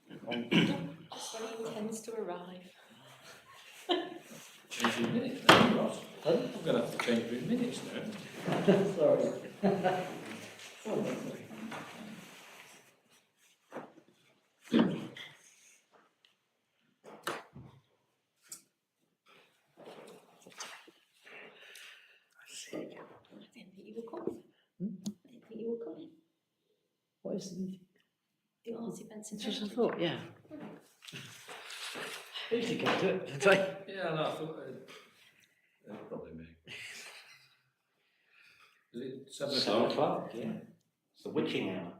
Just when he tends to arrive. Changing minutes now, Ross. I'm going to have to change my minutes now. Sorry. I didn't think you were coming. I didn't think you were coming. What is the meeting? The arts events and Just I heritage. thought, yeah. We should get to it, don't we? Yeah, no, I thought probably me. Is it 7 o'clock? Yeah. It's the witching hour.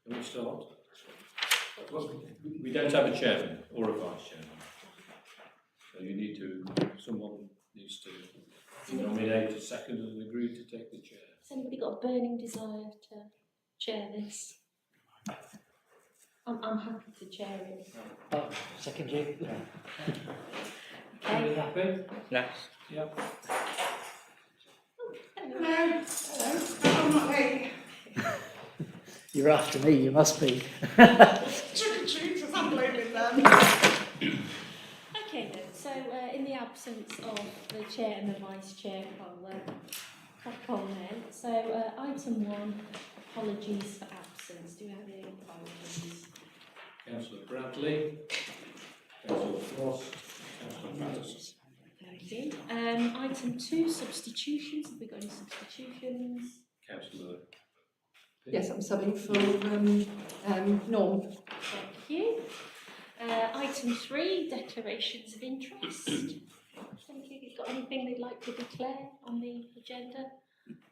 Can we start? Well, we don't have a chairman or a vice chairman. So you need to, someone needs to nominate a second and agree to take the chair. Has anybody got a burning desire to chair this? I'm happy to chair it. Oh, second you? Are you Okay. happy? Yes. Yeah. Hello. Hello. I'm not late. You're after me, you must be. Trick-or-treaters, I'm blaming them. Okay then, so in the absence of the chair and the vice chair, I'll crack on then. So item 1, apologies for absence. Do we have any apologies? Councillor Bradley, Councillor Frost, Councillor Patterson. Thank you. Item 2, substitutions. Have we got any substitutions? Councillor. Yes, I'm subbing for Norm. Thank you. Item 3, declarations of interest. Thank you. Have you got anything they'd like to declare on the agenda?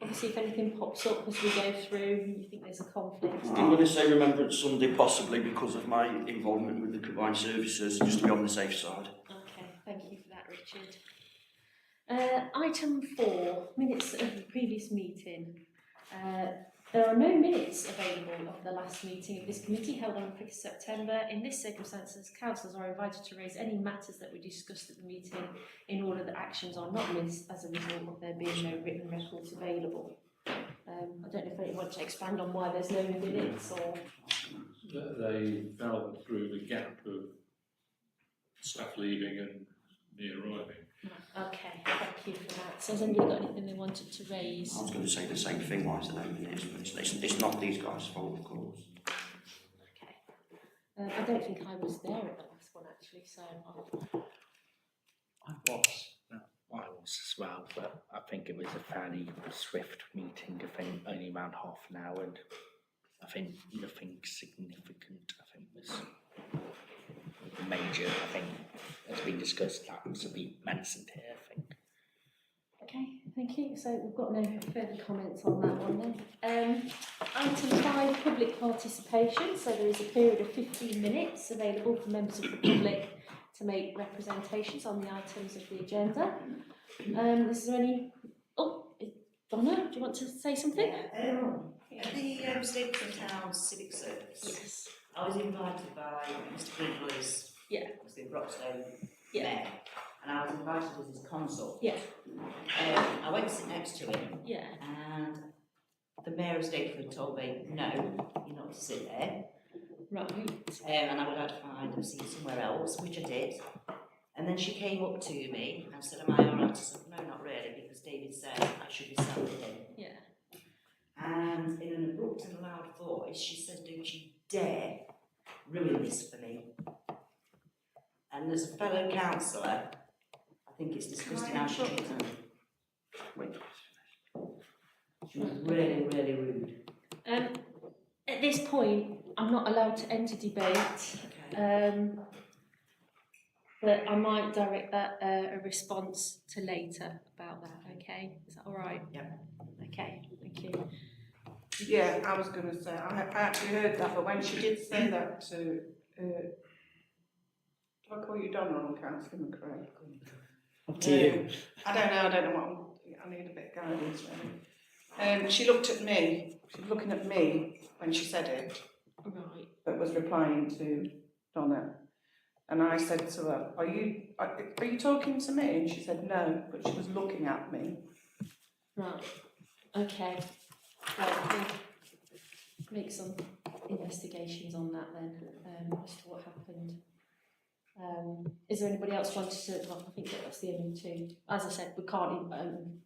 Obviously, if anything pops up as we go through and you think there's a conflict. I'm going to say Remembrance Sunday, possibly because of my involvement with the combined services, just to be on the safe side. Okay, thank you for that, Richard. Item 4, minutes of the previous meeting. There are no minutes available of the last meeting of this committee held on the 5th of September. In this circumstances, councillors are invited to raise any matters that we discussed at the meeting in order that actions are not missed as a result of there being no written records available. I don't know if anyone wants to expand on why there's no minutes or... They fell through the gap of staff leaving and me arriving. Okay, thank you for that. So has anybody got anything they wanted to raise? I was going to say the same thing, why is there no minutes, but it's not these guys' fault, of course. Okay. I don't think I was there at the last one actually, so I was as well, but I think it was a fairly swift meeting. I think only around half an hour, and I think nothing significant. I think was major. I think has been discussed. That was to be mentioned here. I think. okay, thank you. So we've got no further comments on that one then. Item 5, public participation. So there is a period of 15 minutes available for members of the public to make representations on the items of the agenda. Is there any... Oh, Donna, do you want to say something? At the Stapleton Town Civic Service, Yes. I was invited by Mr. Grindle as Yeah. the Broxton Yeah. mayor, and I was invited as his consul. Yeah. I went to sit next to him, Yeah. and the mayor of Stapleton told me, no, you're not to sit there, Right. and I would have to find a seat somewhere else, which I did. And then she came up to me and said, am I all right? I said, no, not really, because David said I should be sat with him. Yeah. And in an abrupt and loud voice, she said, don't you dare ruin this for me. And as a fellow councillor, I think it's disgusting how she treats me. She was really, really rude. At this point, I'm not allowed to enter debate, but I might direct that a response to later about that, okay? Is that all right? Yeah. Okay, thank you. Yeah, I was going to say, I actually heard that, but when she did say that to, do I call you Donna or Councillor McRae? Up to you. I don't know what I need a bit of guidance really. She looked at me, she was looking at me when she said it, Right. but was replying to Donna. And I said to her, are you talking to me? And she said, no, but she was looking at me. Right, okay. Well, we'll make some investigations on that then, as to what happened. Is there anybody else wanted to, well, I think that's the only two. As I said, we can't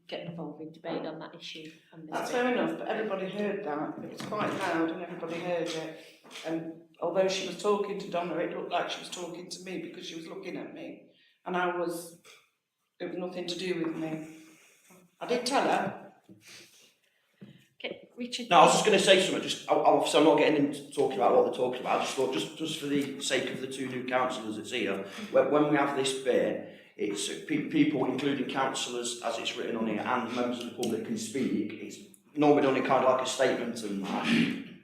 get involved in debate on that issue. And this That's bit. fair enough, but everybody heard that. It was quite loud and everybody heard it. And although she was talking to Donna, it looked like she was talking to me because she was looking at me. And it was nothing to do with me. I did tell her. Okay, Richard. No, I was just going to say something. Obviously, I'm not getting into talking about what they're talking about. I just thought, just for the sake of the two new councillors that's here, when we have this bit, it's people, including councillors, as it's written on here, and members of the public can speak. It's normally done in kind of like a statement and that,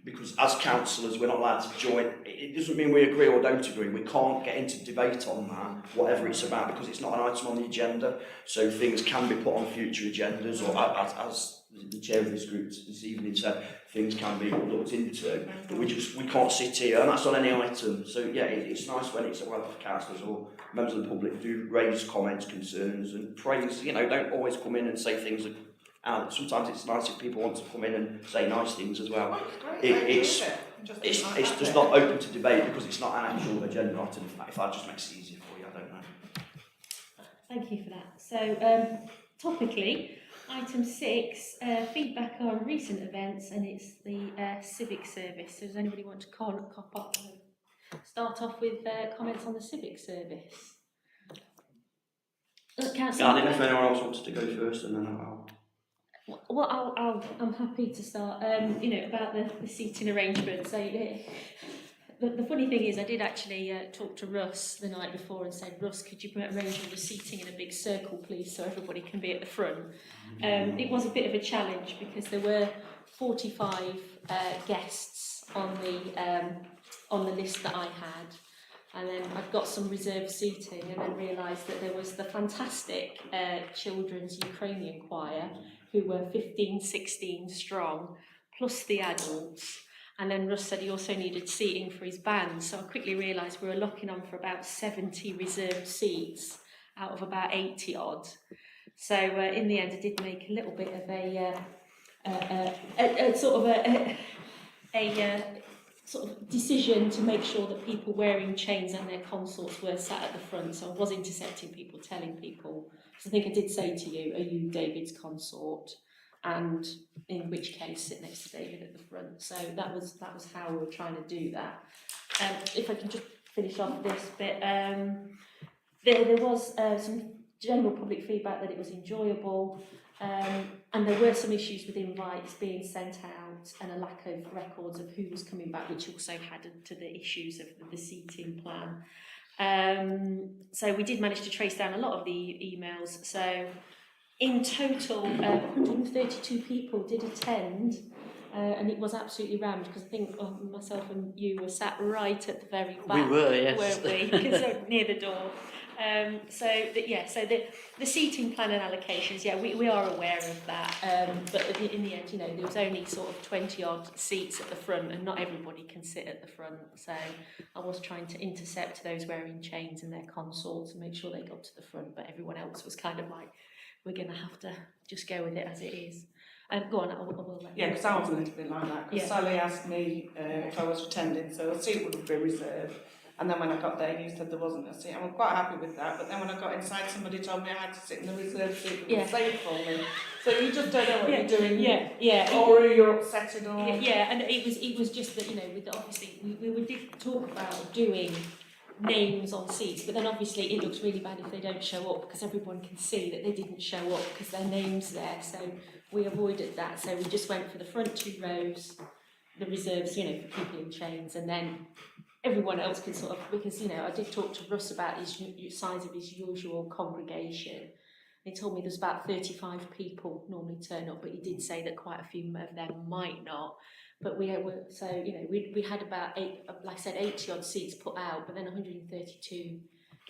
because as councillors, we're not allowed to join. It doesn't mean we agree or don't agree. We can't get into debate on that, whatever it's about, because it's not an item on the agenda. So things can be put on future agendas, or as the chair of this group this evening said, things can be looked into, but we can't sit here, and that's on any item. So yeah, it's nice when it's whether councillors or members of the public do raise comments, concerns, and praise. You know, don't always come in and say things that. And sometimes it's nice if people want to come in and say nice things as well. It's just not open to debate because it's not an actual agenda item. If that just makes it easier for you, I don't know. Thank you for that. So, topically, item 6, feedback on recent events, and it's the civic service. So does anybody want to start off with comments on the civic service? Councillor, I don't know if anyone else wants to go first, and then I'll. well, I'm happy to start. You know, about the seating arrangement. So, the funny thing is, I did actually talk to Russ the night before and said, Russ, could you arrange all the seating in a big circle, please, so everybody can be at the front? It was a bit of a challenge because there were 45 guests on the list that I had. And then I've got some reserved seating, and then realised that there was the fantastic children's Ukrainian choir, who were 15, 16 strong, plus the adults. And then Russ said he also needed seating for his band, so I quickly realised we were locking on for about 70 reserved seats out of about 80 odd. So in the end, I did make a little bit of a sort of decision to make sure that people wearing chains and their consorts were sat at the front. So I was intercepting people, telling people. So I think I did say to you, are you David's consort? And in which case, sit next to David at the front. So that was how we were trying to do that. If I can just finish off this bit, there was some general public feedback that it was enjoyable, and there were some issues with invites being sent out and a lack of records of who was coming back, which also added to the issues of the seating plan. So we did manage to trace down a lot of the emails. So in total, 132 people did attend, and it was absolutely rammed because I think myself and you were sat right at the very back, We were, yes. weren't we? Because near the door. So the seating plan and allocations, yeah, we are aware of that. But in the end, you know, there was only sort of 20 odd seats at the front, and not everybody can sit at the front. So I was trying to intercept those wearing chains and their consorts and make sure they got to the front, but everyone else was kind of like, we're going to have to just go with it as it is. Go on, I will let you. Yeah, because I was a little bit like that. Because Sally asked me if I was attending, so a seat would be reserved. And then when I got there, you said there wasn't a seat. I was quite happy with that. But then when I got inside, somebody told me I had to sit in the reserved seat that was safe for me. So you just don't know what you're doing. Yeah. Or you're upsetting or... Yeah, and it was just that, you know, with obviously we did talk about doing names on seats, but then obviously it looks really bad if they don't show up because everyone can see that they didn't show up because their name's there. So we avoided that. So we just went for the front 2 rows, the reserves, you know, for people in chains, and then everyone else can sort of, because, you know, I did talk to Russ about his size of his usual congregation. He told me there's about 35 people normally turn up, but he did say that quite a few of them might not. But we were, so, you know, we had about 80 odd seats put out, but then 132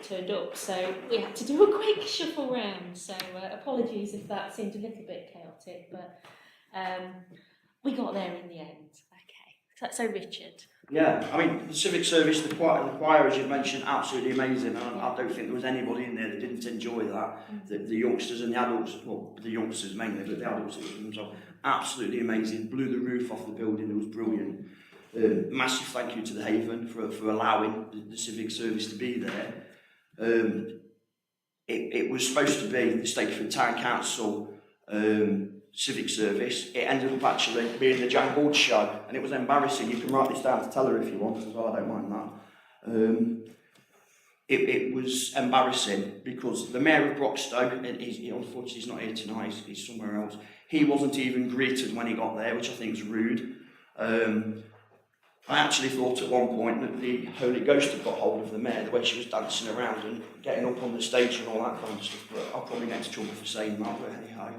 turned up. So we had to do a quick shuffle round. So apologies if that seemed a little bit chaotic, but we got there in the end. Okay. So Richard. Yeah, I mean, the civic service, the choir, as you mentioned, absolutely amazing. I don't think there was anybody in there that didn't enjoy that. The youngsters and the adults, well, the youngsters mainly, but the adults, absolutely amazing. Blew the roof off the building, it was brilliant. Massive thank you to the Haven for allowing the civic service to be there. It was supposed to be the Stakeford Town Council civic service. It ended up actually being the Jan Gould show, and it was embarrassing. You can write this down to tell her if you want as well, I don't mind that. It was embarrassing because the Mayor of Broxtowe, and unfortunately he's not here tonight, he's somewhere else, he wasn't even greeted when he got there, which I think is rude. I actually thought at one point that the Holy Ghost had got hold of the Mayor, the way she was dancing around and getting up on the stage and all that kind of stuff, but I'll probably get into trouble for saying that, but anyhow.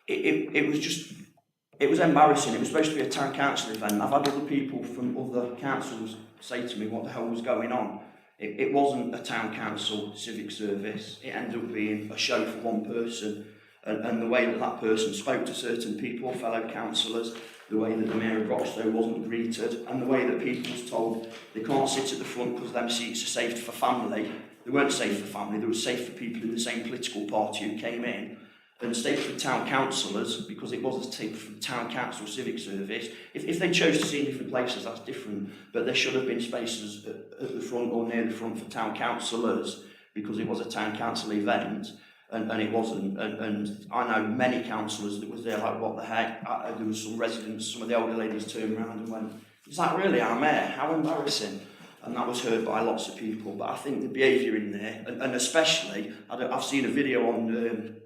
It was embarrassing. It was supposed to be a town council event. I've had other people from other councils say to me what the hell was going on. It wasn't a town council civic service. It ended up being a show for one person, and the way that person spoke to certain people, fellow councillors, the way that the Mayor of Broxtowe wasn't greeted, and the way that people was told they can't sit at the front because them seats are saved for family. They weren't safe for family, they were safe for people in the same political party who came in. And Stakeford Town Councillors, because it was a Stakeford Town Council civic service, if they chose to see in different places, that's different, but there should have been spaces at the front or near the front for town councillors, because it was a town council event, and it wasn't. And I know many councillors that was there like, what the heck? There was some residents, some of the older ladies turned around and went, is that really our mayor? How embarrassing. And that was heard by lots of people. But I think the behaviour in there, and especially, I've seen a video on,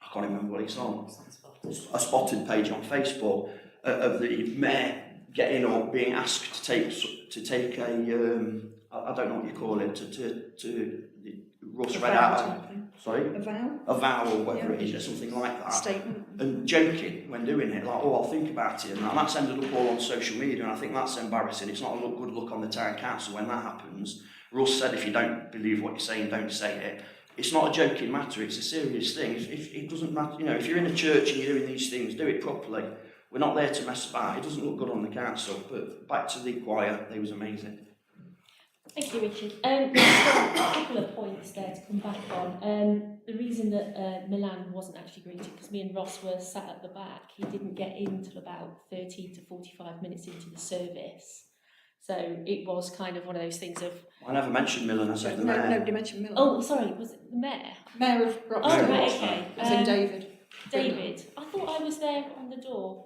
I can't remember what it's on, a spotted page on Facebook of the mayor getting or being asked to take a, I don't know what you call it, to Russ read out. Sorry? A vow? A vow or whatever it is, or something like that. Statement. And joking when doing it, like, oh, I'll think about it. And that's ended up all on social media, and I think that's embarrassing. It's not a good look on the town council when that happens. Russ said if you don't believe what you're saying, don't say it. It's not a joking matter, it's a serious thing. If it doesn't matter, if you're in a church and you're doing these things, do it properly. We're not there to mess about. It doesn't look good on the council, but back to the choir, they was amazing. Thank you, Richard. Just a couple of points there to come back on. The reason that Milan wasn't actually greeted, because me and Ross were sat at the back, he didn't get in until about 30 to 45 minutes into the service. So it was kind of one of those things of... I never mentioned Millen, I said the mayor. Nobody mentioned Millen. Oh, sorry, was it the mayor? Mayor of Broxtowe. Oh, right, okay. As in David. David. I thought I was there on the door.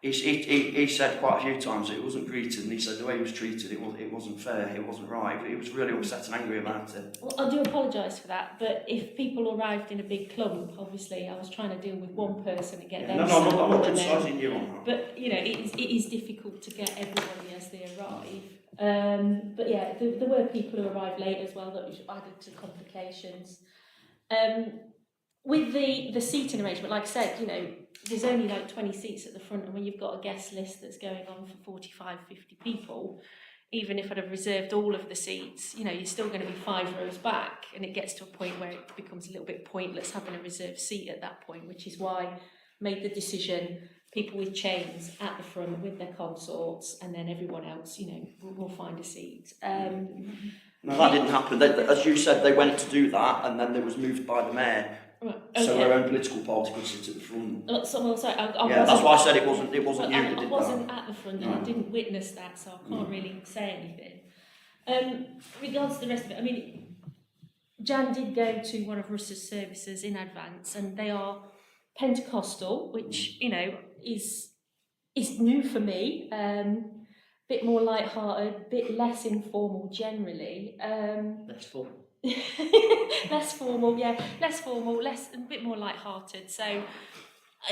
He said quite a few times that it wasn't greeted, and he said the way he was treated, it wasn't fair, it wasn't right. He was really upset and angry about it. Well, I do apologise for that, but if people arrived in a big clump, obviously I was trying to deal with one person and get them I'm settled, not and then- criticising you on that. But, it is difficult to get everybody as they arrive. But yeah, there were people who arrived late as well that added to complications. With the seating arrangement, like I said, there's only like 20 seats at the front, and when you've got a guest list that's going on for 45, 50 people, even if I'd have reserved all of the seats, you're still going to be 5 rows back, and it gets to a point where it becomes a little bit pointless having a reserved seat at that point, which is why I made the decision, people with chains at the front with their consorts, and then everyone else, will find a seat. No, that didn't happen. As you said, they went to do that, and then they was moved by the mayor. Right, So okay. their own political party could sit at the front. Sorry, I Yeah, that's wasn't- why I said it wasn't you Well, that I did wasn't that. at the front and I No. didn't witness that, so I can't really say anything. Regards to the rest of it, Jan did go to one of Russ's services in advance, and they are Pentecostal, which is new for me. Bit more light-hearted, bit less informal generally. That's full. Less formal, a bit more light-hearted. So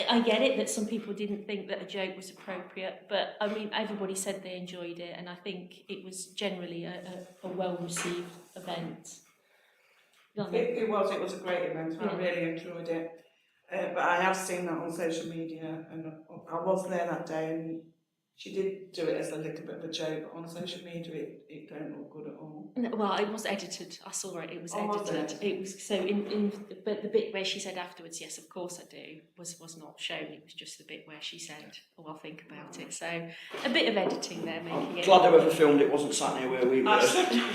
I get it that some people didn't think that a joke was appropriate, but everybody said they enjoyed it, and I think it was generally a well-received event. It was a great event, and I really enjoyed it. But I have seen that on social media, and I was there that day, and She did do it as a little bit of a joke, but on social media it don't look good at all. No, well, it was edited. I saw it. It was Oh, was edited. It was so but the bit where she said afterwards, yes, of course I do, was not shown. It was just the bit where she said, "Oh, I'll think about it." So a bit of editing there, making I'm it. glad whoever filmed it wasn't sat near where we were. Do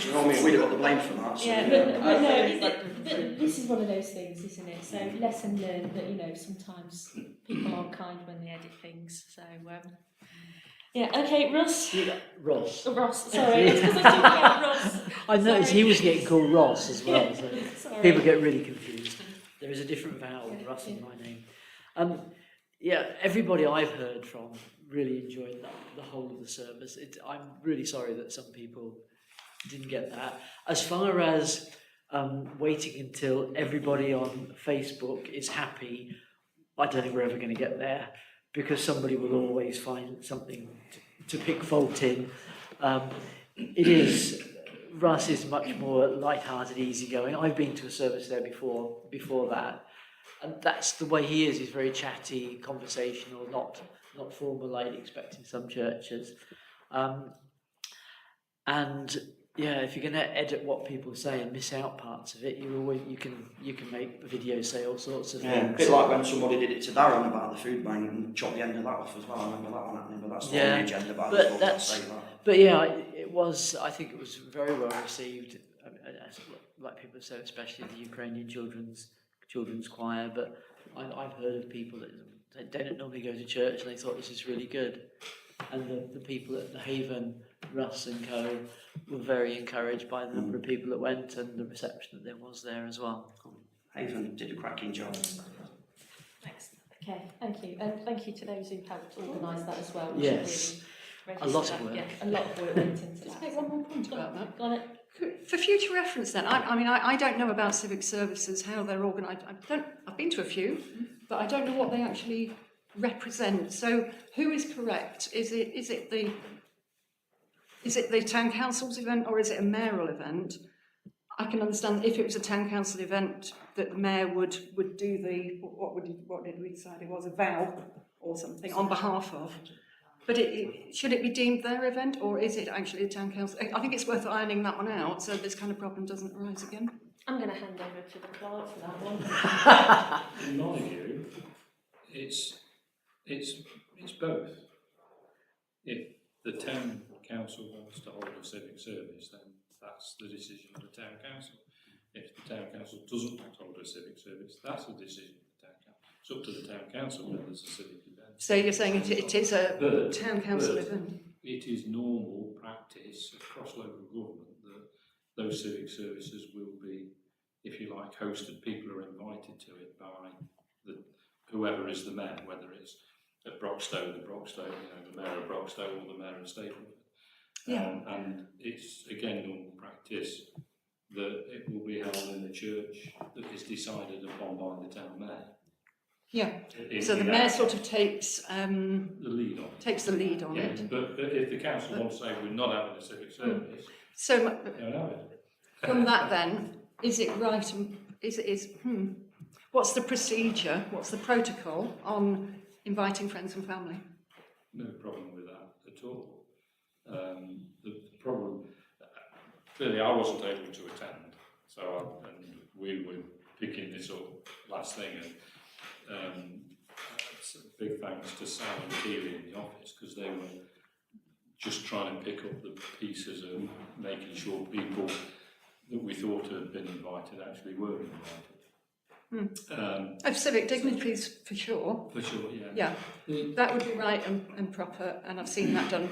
you know what I mean? We got the blame for that. So, Yeah, I but no, think but this is one of those things, isn't it? So lesson learned that, you know, sometimes people aren't kind when they edit things. So yeah, okay, Ross. Ross. Ross, sorry, it's because I was talking about Ross. I noticed Sorry. he was getting called Ross as well. So Sorry. people get really confused. There is a different vowel in Russ in my name. Yeah, everybody I've heard from really enjoyed the whole of the service. I'm really sorry that some people didn't get that. As far as waiting until everybody on Facebook is happy, I don't think we're ever going to get there, because somebody will always find something to pick fault in. Russ is much more light-hearted, easygoing. I've been to a service there before that, and that's the way he is. He's very chatty, conversational, not formal like you'd expect in some churches. And yeah, if you're going to edit what people say and miss out parts of it, you can make videos say all sorts of yeah, a things. bit like when somebody did it to Darren about the food bank and chopped the end of that off as well. I remember that one happening, but that's not on the agenda. But I just thought I'd say that. But yeah, I think it was very well received. Like people have said, especially the Ukrainian children's choir. But I've heard of people that don't normally go to church and they thought this is really good. And the people at the Haven, Russ and co, were very encouraged by the number of people that went and the reception that there was there as well. Haven did a cracking job. Thanks. Okay, thank you. And thank you to those who helped organise that as well. Yes. A lot of work. Yeah, a lot of work went into Just that. make one more point about that. Got it? For future reference then, I don't know about civic services, how they're organised. I've been to a few, but I don't know what they actually represent. So who is correct? Is it the town council's event, or is it a mayoral event? I can understand if it was a town council event that the mayor would do what did we decide it was, a vow or something on behalf of. But should it be deemed their event, or is it actually a town council? I think it's worth ironing that one out so this kind of problem doesn't arise again. I'm going to hand over to the clerk for that one. In my view, it's both. If the town council wants to hold a civic service, then that's the decision of the town council. If the town council doesn't want to hold a civic service, that's the decision of the town council. It's up to the town council whether it's a civic event. So you're saying it is a But- town council but event? It is normal practice across local government that those civic services will be, if you like, hosted. People are invited to it by whoever is the mayor, whether it's at Broxtowe, the mayor of Broxtowe or the mayor of Stapleford. Yeah. And it's, again, normal practice that it will be held in the church that is decided upon by the town mayor. Yeah. In So the the mayor act- sort of takes the lead on it. takes the lead on Yes, it. but if the council wants to say we're not having a civic service, So they don't have it. from that then, is it right and what's the procedure, what's the protocol on inviting friends and family? No problem with that at all. The problem, clearly I wasn't able to attend, and we were picking this up last thing, and big thanks to Sam and Keely in the office, because they were just trying to pick up the pieces and making sure people that we thought had been invited actually were invited. Of civic dignitaries, for sure. For sure, yeah. Yeah, that would be right and proper, and I've seen that done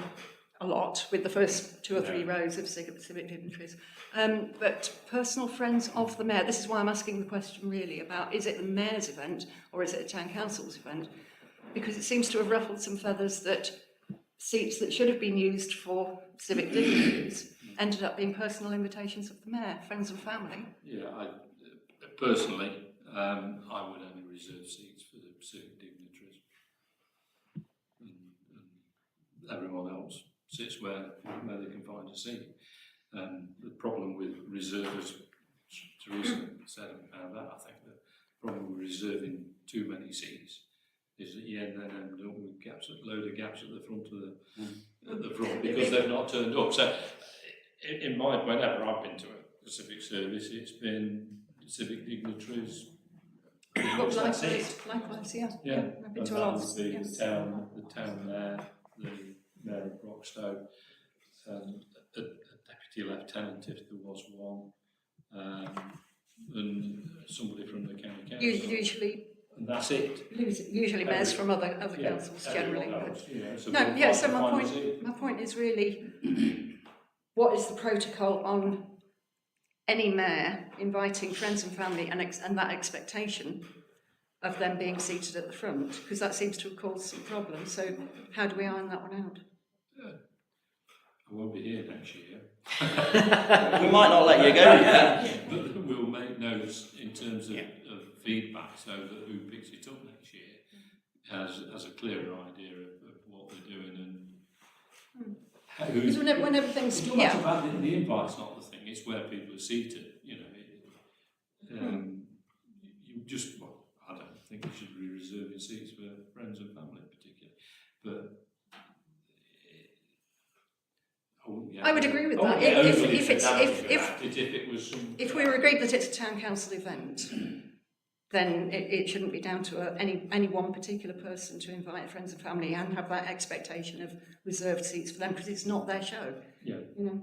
a lot with the first 2 or 3 rows of civic dignitaries. But personal friends of the mayor, this is why I'm asking the question really about, is it the mayor's event or is it a town council's event? Because it seems to have ruffled some feathers that seats that should have been used for civic dignitaries ended up being personal invitations of the mayor, friends and family. Yeah, personally, I would only reserve seats for the civic dignitaries. And everyone else sits where they can find a seat. The problem with reserves, Teresa said about that, I think the problem with reserving too many seats is that you then end up with gaps, a load of gaps at the front of the front because they've not turned up. So, in mind, whenever I've been to a civic service, it's been civic dignitaries. That's it. Likewise, yeah. Yeah, I've been and to a that lot. would be Yes. the town mayor, the mayor of Broxtowe, a deputy lieutenant if there was one, and somebody from the county council. Usually, And that's it. usually mayors from other Yeah, councils generally. everyone But else, you know, so no, we'll yeah. find- So my find point, us it. my point is really, what is the protocol on any mayor inviting friends and family and that expectation of them being seated at the front? Because that seems to have caused some problems. So how do we iron that one out? I won't be here next year. We might not let you go yet. But we'll make notes in terms of feedback so that who picks it up next year has a clearer idea of what they're doing and Because when everything's It's not much about the invite's not the thing, it's where people are seated, you know. You just, well, I don't think you should be reserving seats for friends and family particularly, but I would agree with that. If it was some. If we were agreed that it's a town council event, then it shouldn't be down to any one particular person to invite friends and family and have that expectation of reserved seats for them because it's not their show. Yeah. You know.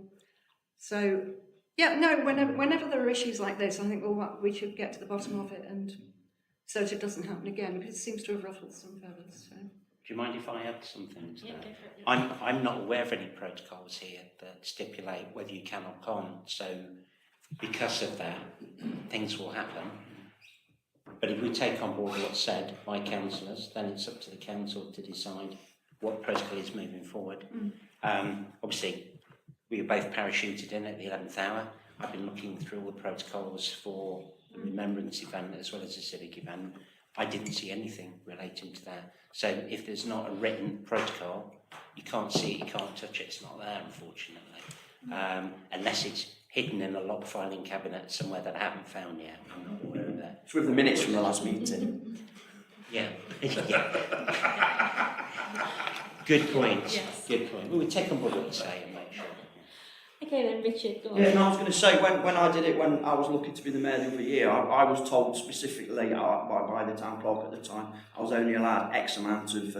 So yeah, no. Whenever there are issues like this, I think we should get to the bottom of it and so that it doesn't happen again because it seems to have ruffled some feathers. So. Do you mind if I add something to Yeah, that? go for it. I'm not aware of any protocols here that stipulate whether you can or can't. So because of that, things will happen. But if we take on board what's said by councillors, then it's up to the council to decide what protocol is moving forward. Obviously, we were both parachuted in at the 11th hour. I've been looking through all the protocols for the remembrance event as well as the civic event. I didn't see anything relating to that. So if there's not a written protocol, you can't see it, you can't touch it, it's not there, unfortunately. Unless it's hidden in a log filing cabinet somewhere that I haven't found yet. I'm not aware of that. It's with the minutes from the last meeting. Yeah. Yeah. Good point. Yes. Good point. We'll take on board what you say and make sure. Okay then, Richard, go on. Yeah, no, I was going to say, when I did it, when I was looking to be the mayor the other year, I was told specifically by the town clerk at the time, I was only allowed X amount of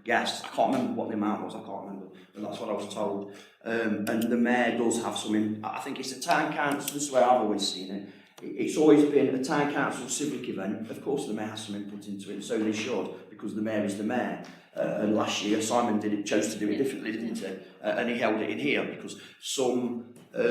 guests. I can't remember what the amount was, I can't remember, but that's what I was told. And the mayor does have some, I think it's a town council, this is the way I've always seen it. It's always been a town council civic event. Of course the mayor has some input into it, so they should, because the mayor is the mayor. And last year Simon chose to do it differently, didn't he? And he held it in here because some, I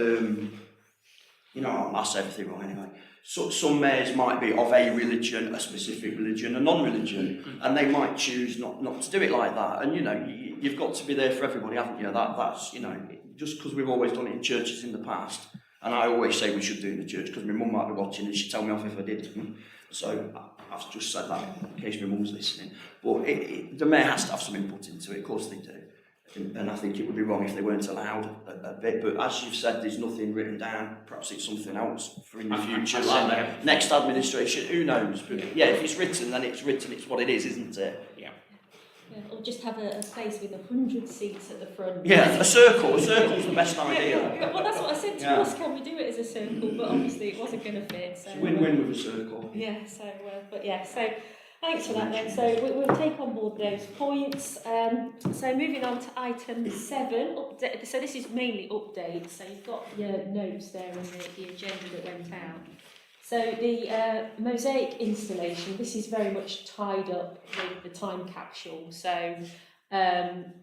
say everything wrong anyway. So, some mayors might be of a religion, a specific religion, a non-religion, and they might choose not to do it like that. And you've got to be there for everybody, haven't you? That's just because we've always done it in churches in the past. And I always say we should do it in the church because my mum might be watching and she'd tell me off if I did. So I've just said that in case my mum's listening. But the mayor has to have some input into it, of course they do. And I think it would be wrong if they weren't allowed a bit. But as you've said, there's nothing written down. Perhaps it's something else for in the future. Like next administration, who knows? But yeah, if it's written, then it's written. It's what it is, isn't it? Yeah, or just have a place with 100 seats at the front. Yeah, a circle's the best idea. Yeah, well, that's what I said to us. Can we do it as a circle? But obviously, it wasn't going to fit. So It's a win-win with a circle. yeah. So, so thanks for that then. So we'll take on board those points. So moving on to item 7, update. So this is mainly updates. So you've got your notes there and the agenda that went out. So the mosaic installation, this is very much tied up with the time capsule. So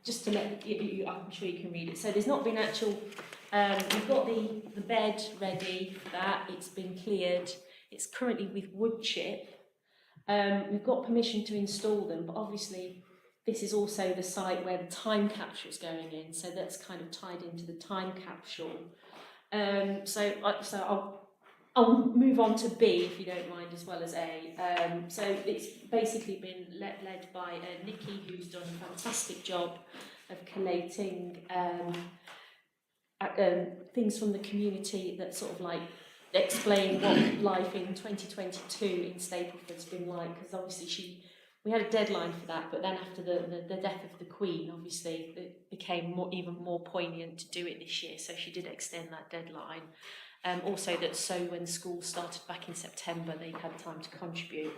just to let you, I'm sure you can read it. So there's not been actual, we've got the bed ready for that. It's been cleared. It's currently with wood chip. We've got permission to install them, but obviously this is also the site where the time capsule is going in. So that's kind of tied into the time capsule. So I'll move on to B, if you don't mind, as well as A. So it's basically been led by Nikki, who's done a fantastic job of collating things from the community that sort of like explain what life in 2022 in Stapleford's been like, because obviously she we had a deadline for that, but then after the death of the Queen, obviously it became even more poignant to do it this year, so she did extend that deadline. Also so when school started back in September, they had time to contribute.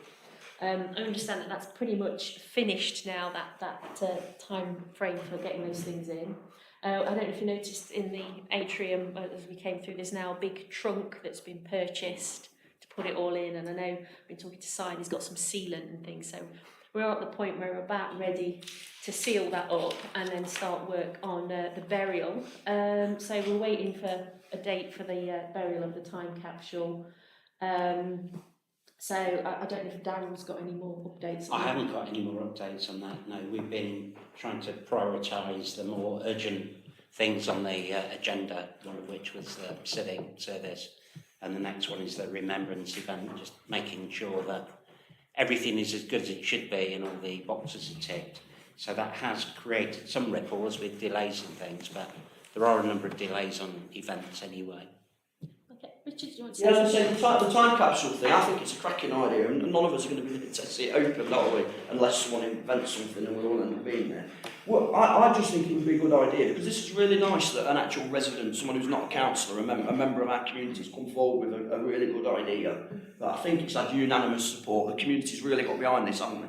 I understand that that's pretty much finished now, that time frame for getting those things in. I don't know if you noticed in the atrium as we came through, there's now a big trunk that's been purchased to put it all in, and I know I've been talking to Simon, he's got some sealant and things, so we're at the point where we're about ready to seal that up and then start work on the burial. So we're waiting for a date for the burial of the time capsule. So I don't know if Darren's got any more updates on I that. haven't got any more updates on that. No, we've been trying to prioritise the more urgent things on the agenda, one of which was the civic service, and the next one is the remembrance event, just making sure that everything is as good as it should be and all the boxes are ticked. So that has created some ripples with delays and things, but there are a number of delays on events anyway. Okay, Richard, do you want to say Yeah, as I something? say, the time capsule thing, I think it's a cracking idea, and none of us are going to be there to see it open, are we? Unless someone invents something and we'll all end up being there. Well, I just think it would be a good idea, because this is really nice that an actual resident, someone who's not a councillor, a member of our community, has come forward with a really good idea. But I think it's had unanimous support. The community's really got behind this, haven't they?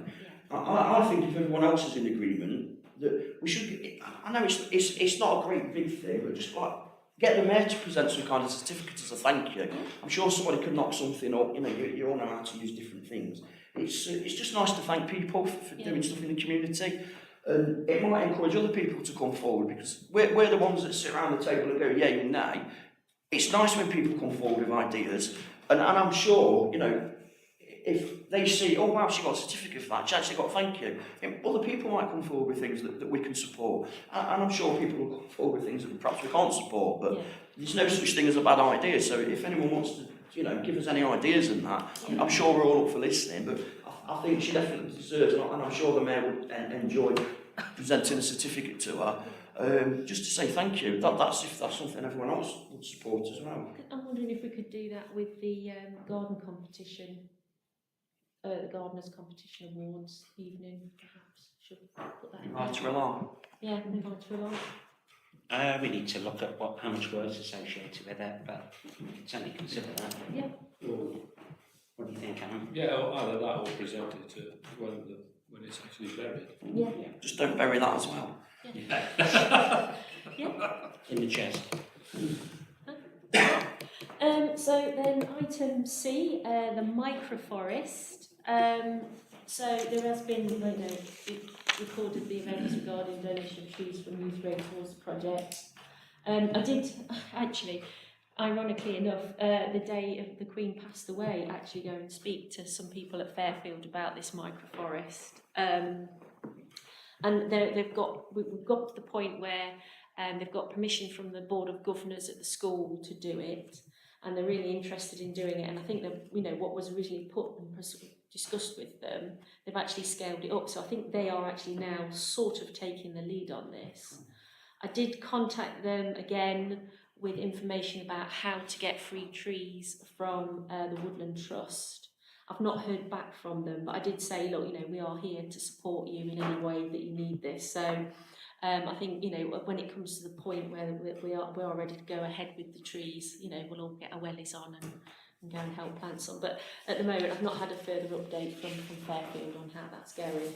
I think if everyone else is in agreement, that we should be, I know it's not a great big thing, but just like, get the mayor to present some kind of certificate as a thank you. I'm sure somebody could knock something up, you all know how to use different things. It's just nice to thank people for doing stuff in the community. And it might encourage other people to come forward, because we're the ones that sit around the table and go yay and nay. It's nice when people come forward with ideas, and I'm sure, if they see, oh wow, she got a certificate for that, she actually got a thank you, other people might come forward with things that we can support. And I'm sure people will come forward with things that perhaps we can't support, but there's no such thing as a bad idea. So if anyone wants to, give us any ideas in that, I'm sure we're all up for listening, but I think she definitely deserves it, and I'm sure the mayor would enjoy presenting a certificate to her, just to say thank you. That's if that's something everyone else would support as well. I'm wondering if we could do that with the garden competition, the Gardeners Competition Awards evening, perhaps. Should put that in. Right to rely. Yeah, move on to along. We need to look at how much work is associated with it, but we can certainly consider that. Yeah. What do you think, Alan? Yeah, or either that or present it to when it's actually buried. Yeah. Just don't bury that as well. In the chest. So then item C, the microforest. So there has been, it recorded the events regarding donation of trees from Youth Rainforest Project. I did actually, ironically enough, the day of the Queen passed away, actually go and speak to some people at Fairfield about this microforest. And we've got to the point where they've got permission from the Board of Governors at the school to do it, and they're really interested in doing it. And I think that what was originally put and discussed with them, they've actually scaled it up. So I think they are actually now sort of taking the lead on this. I did contact them again with information about how to get free trees from the Woodland Trust. I've not heard back from them, but I did say, look, we are here to support you in any way that you need this. So I think, when it comes to the point where we are ready to go ahead with the trees, we'll all get our wellies on and go and help plant some. But at the moment, I've not had a further update from Fairfield on how that's going.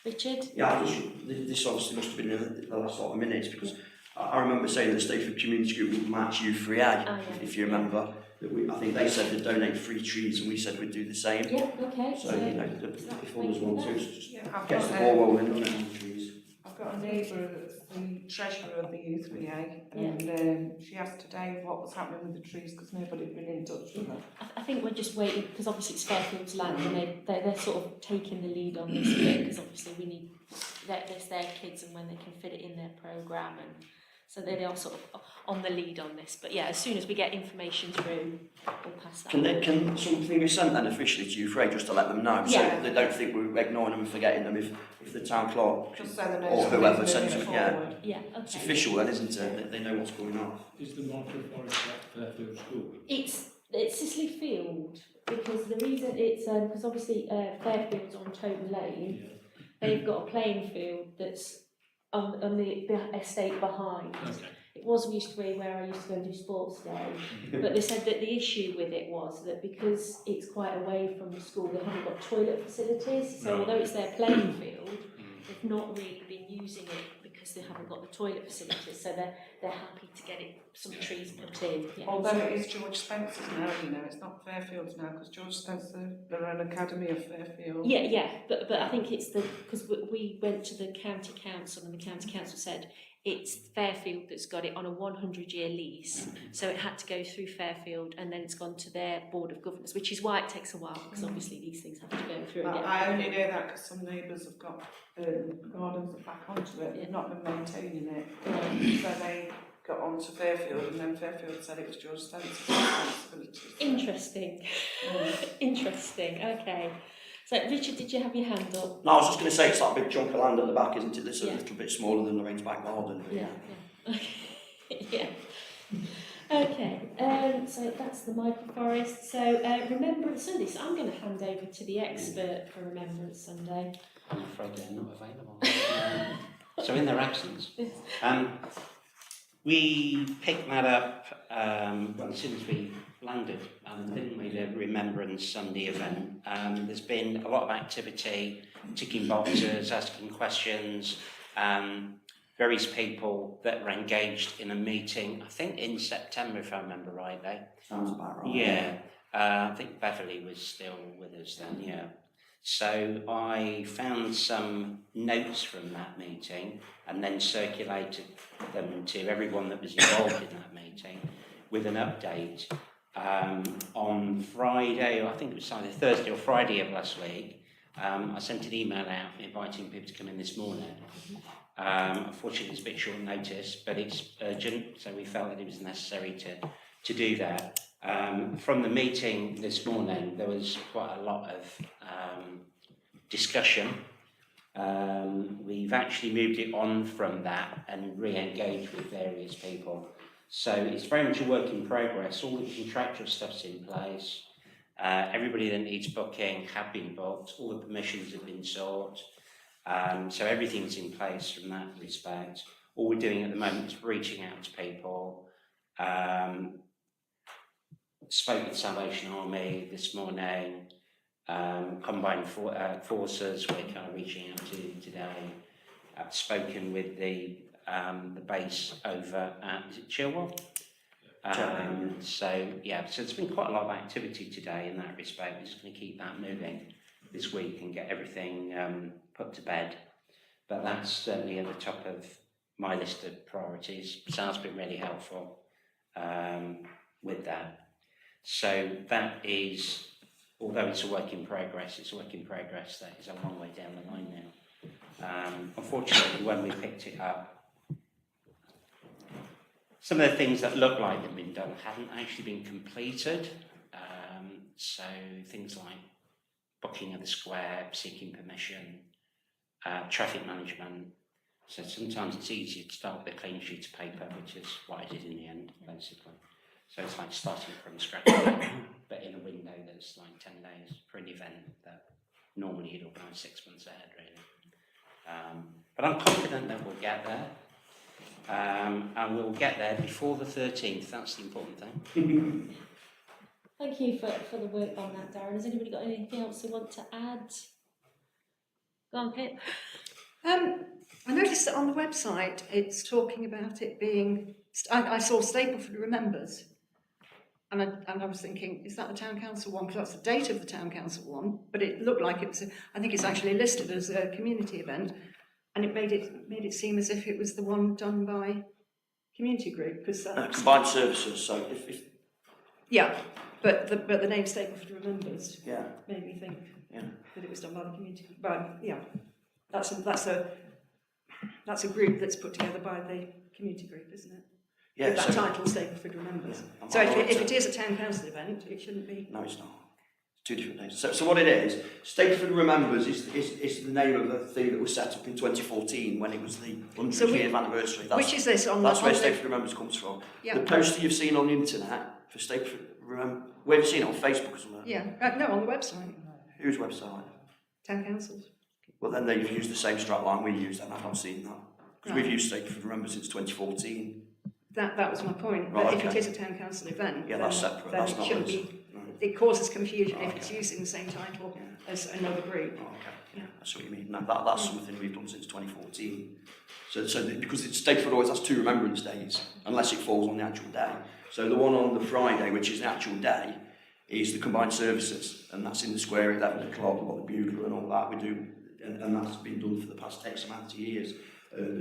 Richard? Yeah, this obviously must have been in the last lot of minutes, because I remember saying the Stayford Community Group would match U3A, if you remember. I think they said they'd donate free trees, and we said we'd do the same. Yeah, okay. So, if others want to, it just I've gets the got, ball rolling, doesn't it, on trees. I've got a neighbour that's the treasurer of the U3A, and she asked today what was happening with the trees, because nobody had been in touch with her. I think we're just waiting, because obviously it's Fairfield's land, and they're sort of taking the lead on this bit, because obviously we need, it's their kids and when they can fit it in their programme, and so they are sort of on the lead on this. But yeah, as soon as we get information through, we'll pass that on. Can something be sent then officially to U3A just to let them know, so they don't think we're ignoring them and forgetting them if the town clerk Just so they know or whoever sends it it, forward. Yeah, okay. It's official then, isn't it? They know what's going on. Is the microforest at Fairfield School? It's Cicely Field, because the reason it's because obviously Fairfield's on Tobin Lane. They've got a playing field that's on the estate behind. Okay. It was used to be where I used to go and do sports day, but they said that the issue with it was that because it's quite away from the school, they haven't got toilet facilities. So No. although it's their playing field, they've not really been using it because they haven't got the toilet facilities. So they're happy to get it some trees put in. Yeah. Although it is George Spencer's now, you know, it's not Fairfield's now, because George Spencer, they're an academy of Fairfield. Yeah, but I think it's because we went to the county council and the county council said it's Fairfield that's got it on a 100-year lease, so it had to go through Fairfield and then it's gone to their board of governors, which is why it takes a while because obviously these things have to go through. and get I only know that because some neighbours have got gardens back onto it, they've not been maintaining it, so they got onto Fairfield and then Fairfield said it was George Spencer's responsibility. Interesting. Interesting. Okay. So Richard, did you have your hand up? No, I was just going to say, it's that big chunk of land at the back, isn't it? That's a Yeah. little bit smaller than Lorraine's back garden. Yeah. Okay. Yeah. Okay. So that's the Michael Forest. So Remembrance Sunday. So I'm going to hand over to the expert for Remembrance Sunday. I'm afraid they're not available. So in their absence, we picked that up well, as soon as we landed, didn't we, the Remembrance Sunday event. There's been a lot of activity, ticking boxes, asking questions, various people that were engaged in a meeting, I think in September, if I remember rightly. Sounds about right. Yeah, I think Beverly was still with us then, yeah. So I found some notes from that meeting and then circulated them to everyone that was involved in that meeting with an update. On Friday, or I think it was either Thursday or Friday of last week, I sent an email out inviting people to come in this morning. Unfortunately, it's a bit short notice, but it's urgent, so we felt that it was necessary to do that. From the meeting this morning, there was quite a lot of discussion. We've actually moved it on from that and re-engaged with various people. So it's very much a work in progress. All the contractual stuff's in place. Everybody that needs booking have been booked. All the permissions have been sought. So everything's in place from that respect. All we're doing at the moment is reaching out to people. Spoke with Salvation Army this morning. Combined forces we're kind of reaching out to today. I've spoken with the base over at Chilwell. So there's been quite a lot of activity today in that respect. We're just going to keep that moving this week and get everything put to bed. But that's certainly at the top of my list of priorities. Sal's been really helpful with that. So that is, although it's a work in progress, it's a work in progress that is a long way down the line now. Unfortunately, when we picked it up, some of the things that looked like they'd been done hadn't actually been completed. So things like booking of the square, seeking permission, traffic management. So sometimes it's easier to start with a clean sheet of paper, which is what I did in the end, basically. So it's like starting from scratch, but in a window that's like 10 days for an event that normally you'd organise 6 months ahead, really. But I'm confident that we'll get there. And we'll get there before the 13th, that's the important thing. Thank you for the work on that, Darren. Has anybody got anything else they want to add? Go on, Pip. I noticed that on the website it's talking about it being, I saw Stapleford Remembers, and I was thinking, is that the Town Council one? Because that's the date of the Town Council one, but it looked like it was, I think it's actually listed as a community event, and it made it seem as if it was the one done by community group, because Combined services, so if yeah, but the name Stapleford Remembers yeah. made me think Yeah. that it was done by the community. But yeah, that's a group that's put together by the community group, isn't it? Yeah, With that so, title, Stapleford Remembers. Yeah, So if it is a town council event, it shouldn't be. no, it's not. It's two different names. So what it is, Stapleford Remembers is the name of a thing that was set up in 2014 when it was the 100th year anniversary. Which is this on That's the, where on Stapleford Remembers comes from. Yeah. The poster you've seen on the internet for Stapleford Where have you seen it on Facebook or something? Yeah, no, on the website, Whose website? town councils. Well, then they've used the same strap line we used, and I've not seen that. Because Right. we've used Stapleton Remember since 2014. That was my point. Right, But if it okay. is a town council event, Yeah, then, that's separate, then that's it not shouldn't us. be. No. It causes confusion if Okay. it's using the same title as another group. Oh, okay, yeah, that's what you mean. No, that's something we've done since 2014. Because Stapleton always has 2 remembrance days, unless it falls on the actual day. So the one on the Friday, which is the actual day, is the combined services, and that's in the square at 11 o'clock. We've got the bugler and all that. We do, and that's been done for the past X amount of years.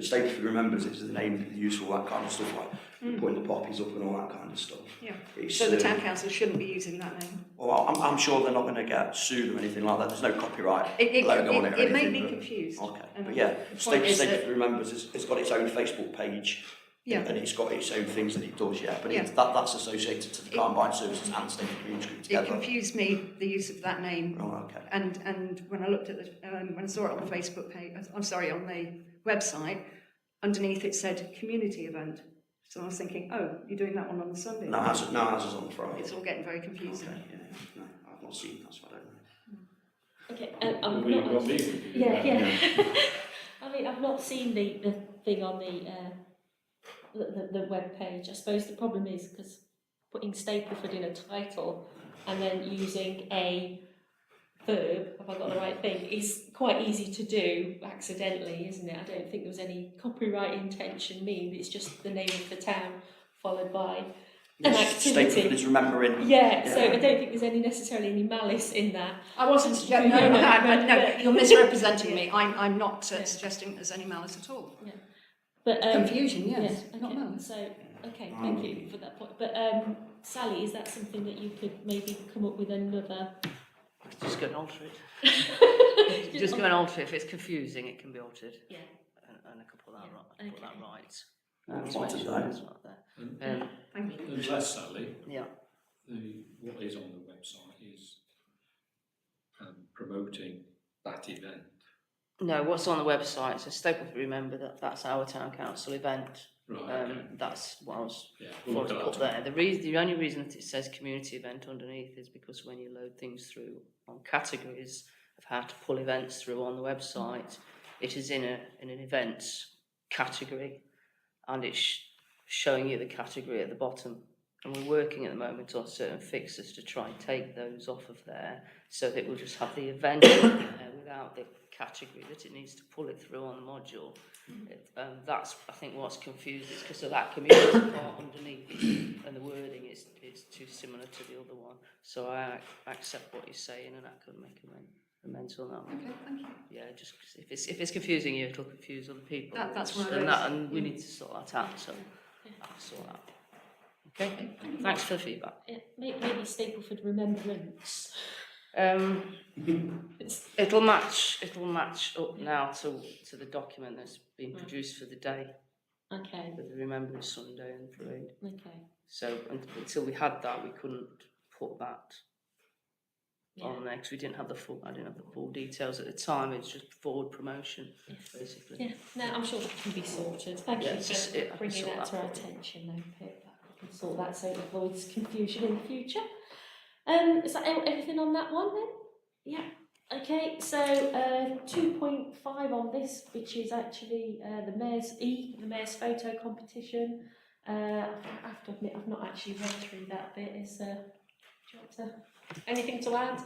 Stapleton Remembers is the name used for that kind of stuff, like putting the poppies up and all that kind of stuff. Yeah. It's, So the town council shouldn't be using that name. Well, I'm sure they're not going to get sued or anything like that. There's no copyright It logo on it or may anything. be but- confused. Okay, And but yeah, the point is Stapleton that- Remembers it's got its own Facebook page, Yeah. and it's got its own things that it does, yeah. But Yeah. that's associated to the combined services and Stapleton Community Group It together. confused me, the use of that name. Oh, okay. And when I looked at when I saw it on the Facebook page, I'm sorry, on the website, underneath it said community event. So I was thinking, oh, you're doing that one on the Sunday. No, ours is on Friday. It's all getting very Okay, confusing. yeah, no, I've not seen that, so I don't know. Okay, I'm We've not. got these. Yeah. I mean, I've not seen the thing on the web page. I suppose the problem is because putting Stapleford in a title and then using a verb, have I got the right thing, is quite easy to do accidentally, isn't it? I don't think there was any copyright intention mean. It's just the name of the town followed by an Yes, activity. Stapleton is remembering. Yeah, so I Yeah. don't think there's any necessarily any malice in that. I wasn't suggesting. No, no, you're misrepresenting me. I'm not suggesting there's any malice at all. But Confusion, yes, yeah, not okay. malice. So okay, thank you for that point. But Sally, is that something that you could maybe come up with another? Just go and alter it. Just go and alter it. If it's confusing, it can be altered. Yeah. And I can put that Yeah, right. Put that okay. right. What's To make it sure then? it's not there. And Thank you. unless, Sally, Yeah. what is on the website is promoting that event. No, what's on the website? So Stapleton Remember that's our town council event. Right, okay. That's what I was Yeah, we'll what look to at put that. there. The only reason that it says community event underneath is because when you load things through on categories of how to pull events through on the website, it is in an events category, and it's showing you the category at the bottom. And we're working at the moment on certain fixes to try and take those off of there, so that we'll just have the event without the category that it needs to pull it through on the module. That's, I think, what's confused is because of that community part underneath it, and the wording is too similar to the other one. So I accept what you're saying, and I could make amends on that one. Okay, thank you. Yeah, just 'cause if it's confusing you, it'll confuse other people. That's what I and, raised. and we need to sort that out. So I'll sort that. Okay. Thanks for the feedback. Yeah, maybe Stapleford Remembrance. It'll match up now to the document that's been produced for the day, Okay, for the Remembrance Sunday and parade. okay. So until we had that, we couldn't put that Yeah. on there because I didn't have the full details at the time. It's just forward promotion, Yes. basically. Yeah, no, I'm sure that can be sorted. Thank Yeah, you it's just- for I can bringing sort that to our that. attention, though, Pip. We can sort that so it avoids confusion in the future. Is that everything on that one then? Yeah. Okay, so 2.5 on this, which is actually the mayor's photo competition. I have to admit, I've not actually read through that bit. Do you want to, anything to add?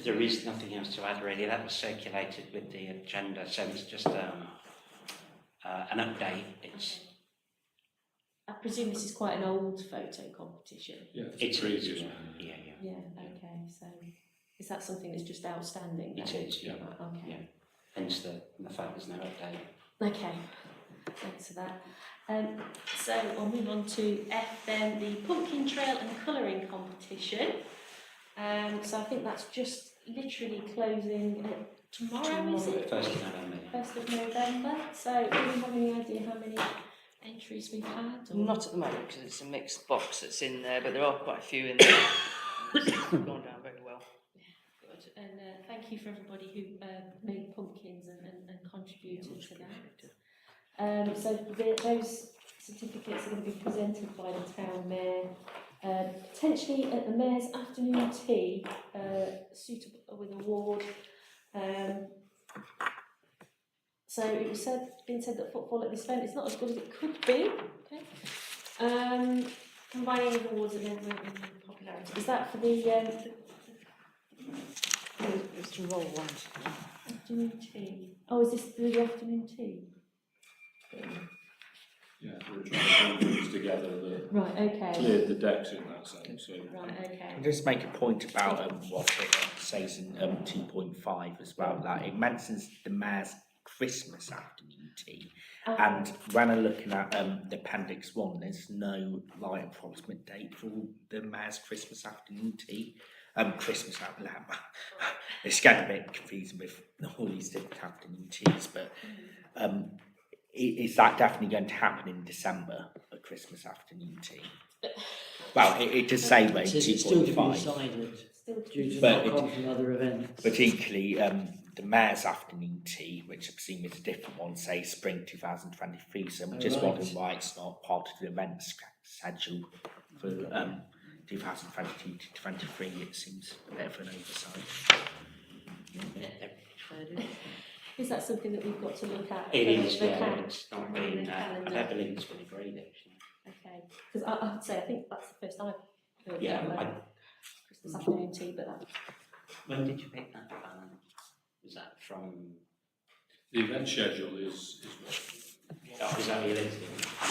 There is nothing else to add really. That was circulated with the agenda, so it's just an update. I presume this is quite an old photo competition. Yeah, It's the previous yeah, one. yeah. Yeah, okay, so is that something that's just outstanding? It then? is, yeah. Right, okay. Yeah. Hence the fact there's no update. Okay, thanks for that. So I'll move on to F then, the pumpkin trail and colouring competition. So I think that's just literally closing tomorrow, is it? 1st of November. 1st of November. So do we have any idea how many entries we've had? Or? Not at the moment because it's a mixed box that's in there, but there are quite a few in there. It's gone down very well. Good. And thank you for everybody who made pumpkins and contributed to that. So those certificates are going to be presented by the town mayor Potentially at the Mayor's afternoon tea, suitable with award. So it was been said that footfall at this event is not as good as it could be. Okay. Combining awards and popularity. Is that for the It's to roll ones. afternoon tea? Oh, is this the afternoon tea? Yeah, we're trying to bring things together that Right. Okay. cleared the decks in that sense. So Right. Okay. I'll just make a point about what it says in 2.5 as well, that it mentions the Mayor's Christmas afternoon tea. And when I'm looking at the Appendix 1, there's no approximate date for the Mayor's Christmas afternoon tea. Christmas afternoon. It's getting a bit confusing with all these different afternoon teas, but is that definitely going to happen in December, a Christmas afternoon tea? Well, it does say where It's still to be 2.5. decided due to But knock on from other events. But equally, the Mayor's afternoon tea, which I presume is a different one, say spring 2023. So I'm just wondering why it's not part of the event schedule for 2022 to 23. It seems a bit of an oversight. Is that something that we've got to look at? It for is, the yeah, calendar? it's not in been, the I calendar? don't believe it's been agreed actually. Okay, because I would say I think that's the first I've heard Yeah, about Christmas afternoon tea, but that, When did you pick that? Was that from, the event schedule is what? is that realistic?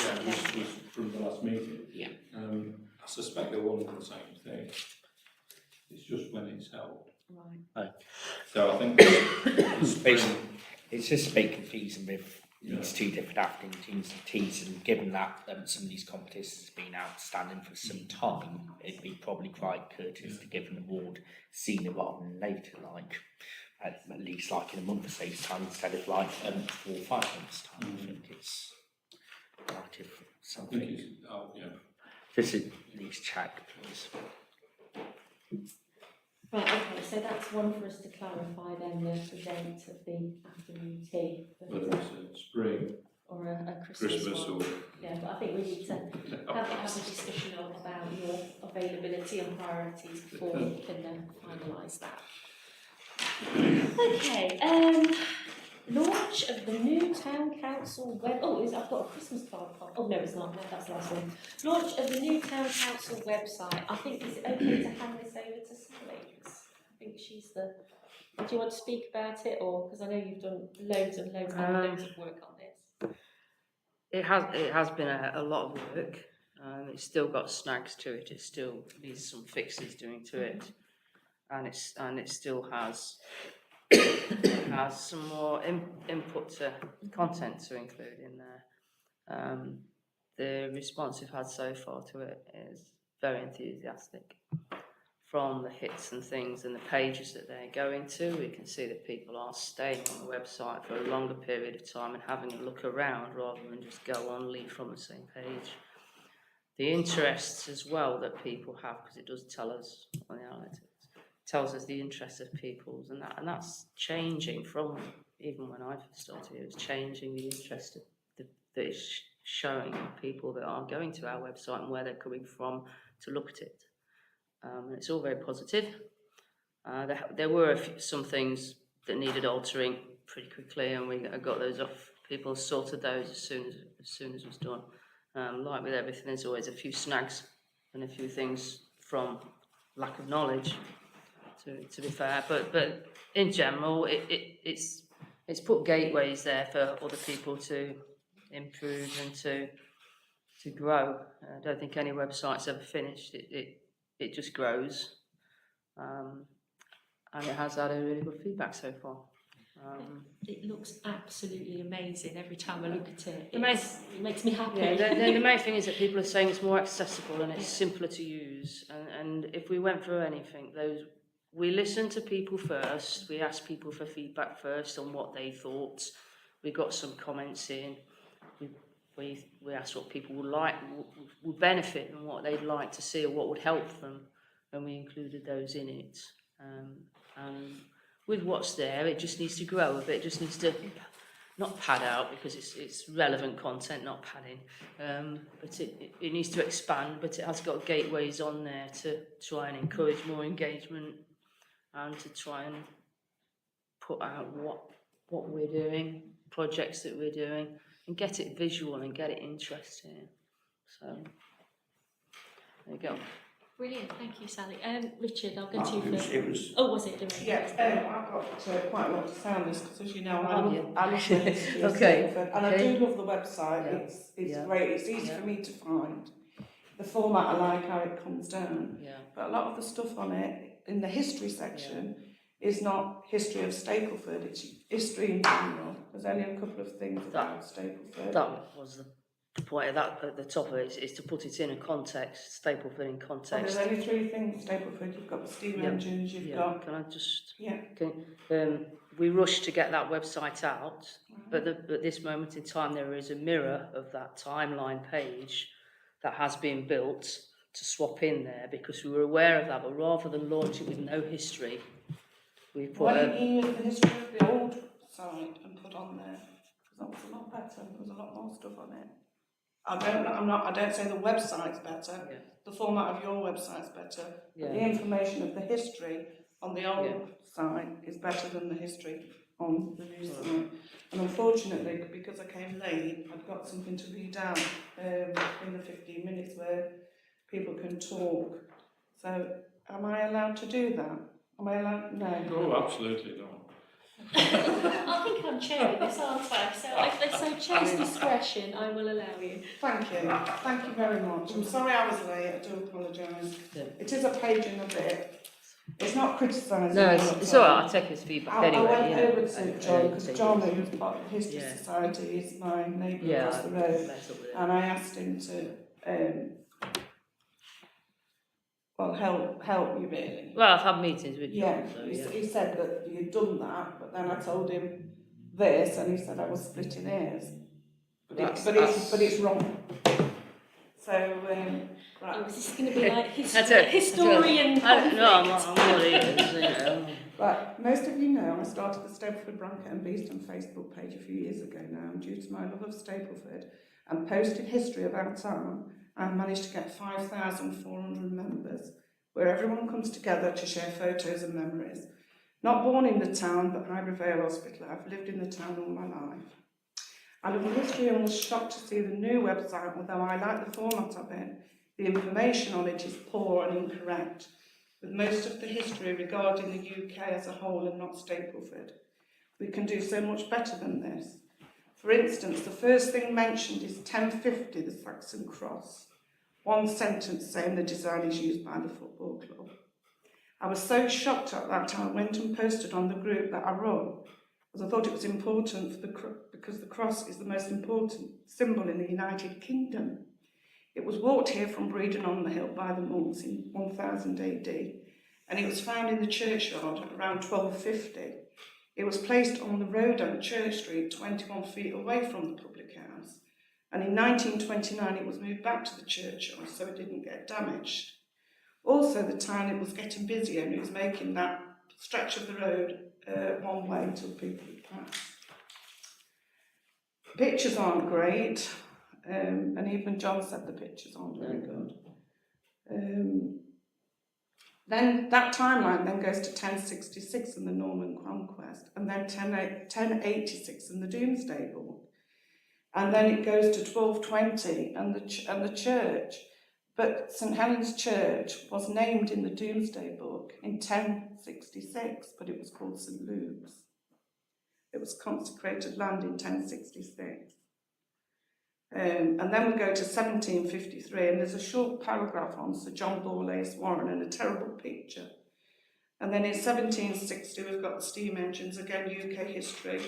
Yeah, it was from the last meeting. Yeah. I suspect they're one and the same thing. It's just when it's held. right. So I think the spring, It's just a bit confusing with these two different afternoon teas, and given that some of these competitions have been outstanding for some time, it'd be probably quite courteous to give an award sooner rather than later, at least in a month or so's time instead of 4 or 5 months' time. I think it's right if I think something. it's, Just at least check, please. Right, okay, so that's one for us to clarify then, the date of the afternoon tea. whether it's a spring, Or a Christmas, Christmas one. or... Yeah, but I think we need to have a discussion about your availability and priorities before we can finalise that. Okay, launch of the new town council web. I've got a Christmas card. Oh no, it's not. No, that's the last one. Launch of the new town council website. I think is it okay to hand this over to Sally? 'Cause I think she's the. Do you want to speak about it, or because I know you've done loads and loads and loads of work on this. It has been a lot of work. It's still got snags to it. It still needs some fixes doing to it, and it still has some more input to content to include in there. The response we've had so far to it is very enthusiastic. From the hits and things and the pages that they're going to, we can see that people are staying on the website for a longer period of time and having a look around rather than just go on, leave from the same page. The interests as well that people have, because it does tell us on the analytics, tells us the interests of people's, and that's changing from even when I first started here. It's changing the interest that is showing people that are going to our website and where they're coming from to look at it. It's all very positive. There were some things that needed altering pretty quickly, and we got those off. People sorted those as soon as it was done. Like with everything, there's always a few snags and a few things from lack of knowledge. To be fair, but in general, it's put gateways there for other people to improve and to grow. I don't think any website's ever finished. It just grows, and it has had a really good feedback so far. It looks absolutely amazing every time I look at it. The main- It makes me happy. Yeah, the main thing is that people are saying it's more accessible and it's simpler to use. And if we went through anything, we listened to people first. We asked people for feedback first on what they thought. We got some comments in. We asked what people would benefit and what they'd like to see or what would help them, and we included those in it. And with what's there, it just needs to grow a bit. It just needs to not pad out because it's relevant content, not padding, but it needs to expand, but it has got gateways on there to try and encourage more engagement and to try and put out what we're doing, projects that we're doing, and get it visual and get it interesting. So there you go. Brilliant, thank you, Sally. Richard, I'll go to you first. It was Oh, was it? Lorraine? Yeah, I've got quite a lot to say on this because, as you know, I love the history of Okay, Stapleford, and I okay. do love the website. Yeah. It's Yeah. great. It's easy for me to find. The format I like how it comes down, Yeah. but a lot of the stuff on it in the history section is not history of Stapleford. It's history in general. There's only a couple of things about Stapleford. That was the point of that at the top of it, is to put it in a context, Stapleford in So context. there's only three things Stapleford. You've got the steam engines. You've got Can I just? yeah. We rushed to get that website out, but at this moment in time, there is a mirror of that timeline page that has been built to swap in there because we were aware of that. But rather than launch it with no history, we put Why didn't you use the history of the old site and put on there? Because that was a lot better. There was a lot more stuff on it. I don't say the website's better. Yeah. The format of your website's better. Yeah. But the information of the history on the old site is better than the history on the new site. And unfortunately, because I came late, I've got something to read out in the 15 minutes where people can talk. So am I allowed to do that? Am I allowed? No. Oh, absolutely not. I think I'm chairing this, aren't I? So chair's discretion, I will allow you. Thank you. Thank you very much. I'm sorry I was late. I do apologise. Yeah. It is a page and a bit. It's not criticising. No, you it's at all all. right. I'll take his feedback I anyway. went you know. over to John because take John, it. who's part of the History Yeah. Society, is my neighbour Yeah, across the road, met up with him. and I asked him to help me really. Well, I've had meetings with John, Yeah, so he said that you'd done that, but then I told him this, and he said I was splitting hairs. But it's wrong. So right. Oh, is this going to be like That's it. historian I don't know, conflict? I'm not either, you know. Right, most of you know I started the Stapleford Bronco and Beeston Facebook page a few years ago now, and due to my love of Stapleford and posting history of our town, I've managed to get 5,400 members, where everyone comes together to share photos and memories. Not born in the town, but Highbury Vale Hospital, I've lived in the town all my life. I love the history and was shocked to see the new website, although I like the format of it. The information on it is poor and incorrect, with most of the history regarding the UK as a whole and not Stapleford. We can do so much better than this. For instance, the first thing mentioned is 1050, the Saxon Cross. One sentence saying the design is used by the football club. I was so shocked at that I went and posted on the group that I run, as I thought it was important because the cross is the most important symbol in the United Kingdom. It was walked here from Bredon on the Hill by the monks in 1000 AD, and it was found in the churchyard around 1250. It was placed on the road on Church Street, 21 feet away from the public house, and in 1929 it was moved back to the churchyard so it didn't get damaged. Also, the town, it was getting busier and it was making that stretch of the road one way until people would pass. Pictures aren't great, and even John said the pictures aren't very good. Then that timeline then goes to 1066 and the Norman Conquest, and then 1086 and the Domesday Book, and then it goes to 1220 and the church. But St Helen's Church was named in the Domesday Book in 1066, but it was called St Luke's. It was consecrated land in 1066. And then we go to 1753, and there's a short paragraph on Sir John Borlase Warren and a terrible picture. And then in 1760, we've got the steam engines, again, UK history.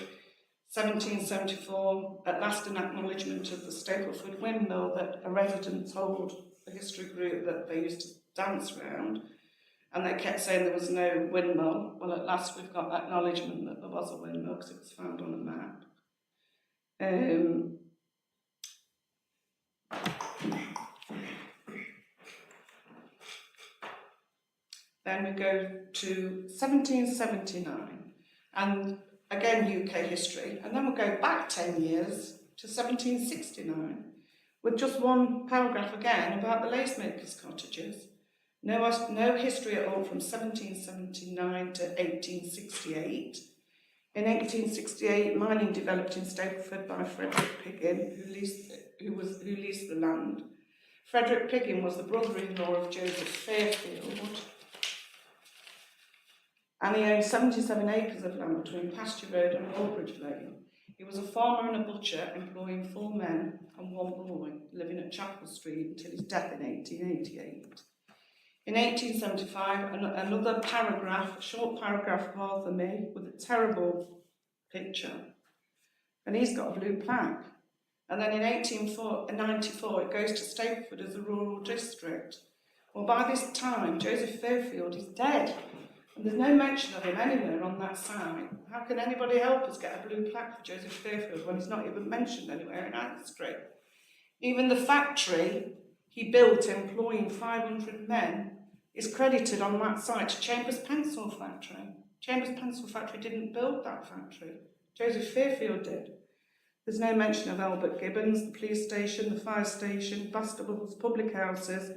1774, at last an acknowledgement of the Stapleford windmill that a resident told the history group that they used to dance round, and they kept saying there was no windmill. Well, at last we've got acknowledgement that there was a windmill because it was found on a map. Then we go to 1779, and again UK history, and then we'll go back 10 years to 1769 with just one paragraph again about the lacemakers' cottages. No history at all from 1779 to 1868. In 1868, mining developed in Stapleford by Frederick Piggin, who leased the land. Frederick Piggin was the brother-in-law of Joseph Fairfield, and he owned 77 acres of land between Pasture Road and Aldridge Lane. He was a farmer and a butcher, employing 4 men and 1 boy, living at Chapel Street until his death in 1888. In 1875, another paragraph, a short paragraph of Arthur Mee with a terrible picture, and he's got a blue plaque. And then in 1894, it goes to Stapleford as a rural district. Well, by this time, Joseph Fairfield is dead, and there's no mention of him anywhere on that site. How can anybody help us get a blue plaque for Joseph Fairfield when he's not even mentioned anywhere in our history? Even the factory he built employing 500 men is credited on that site to Chambers Pencil Factory. Chambers Pencil Factory didn't build that factory. Joseph Fairfield did. There's no mention of Albert Gibbons, the police station, the fire station, Bastables, public houses.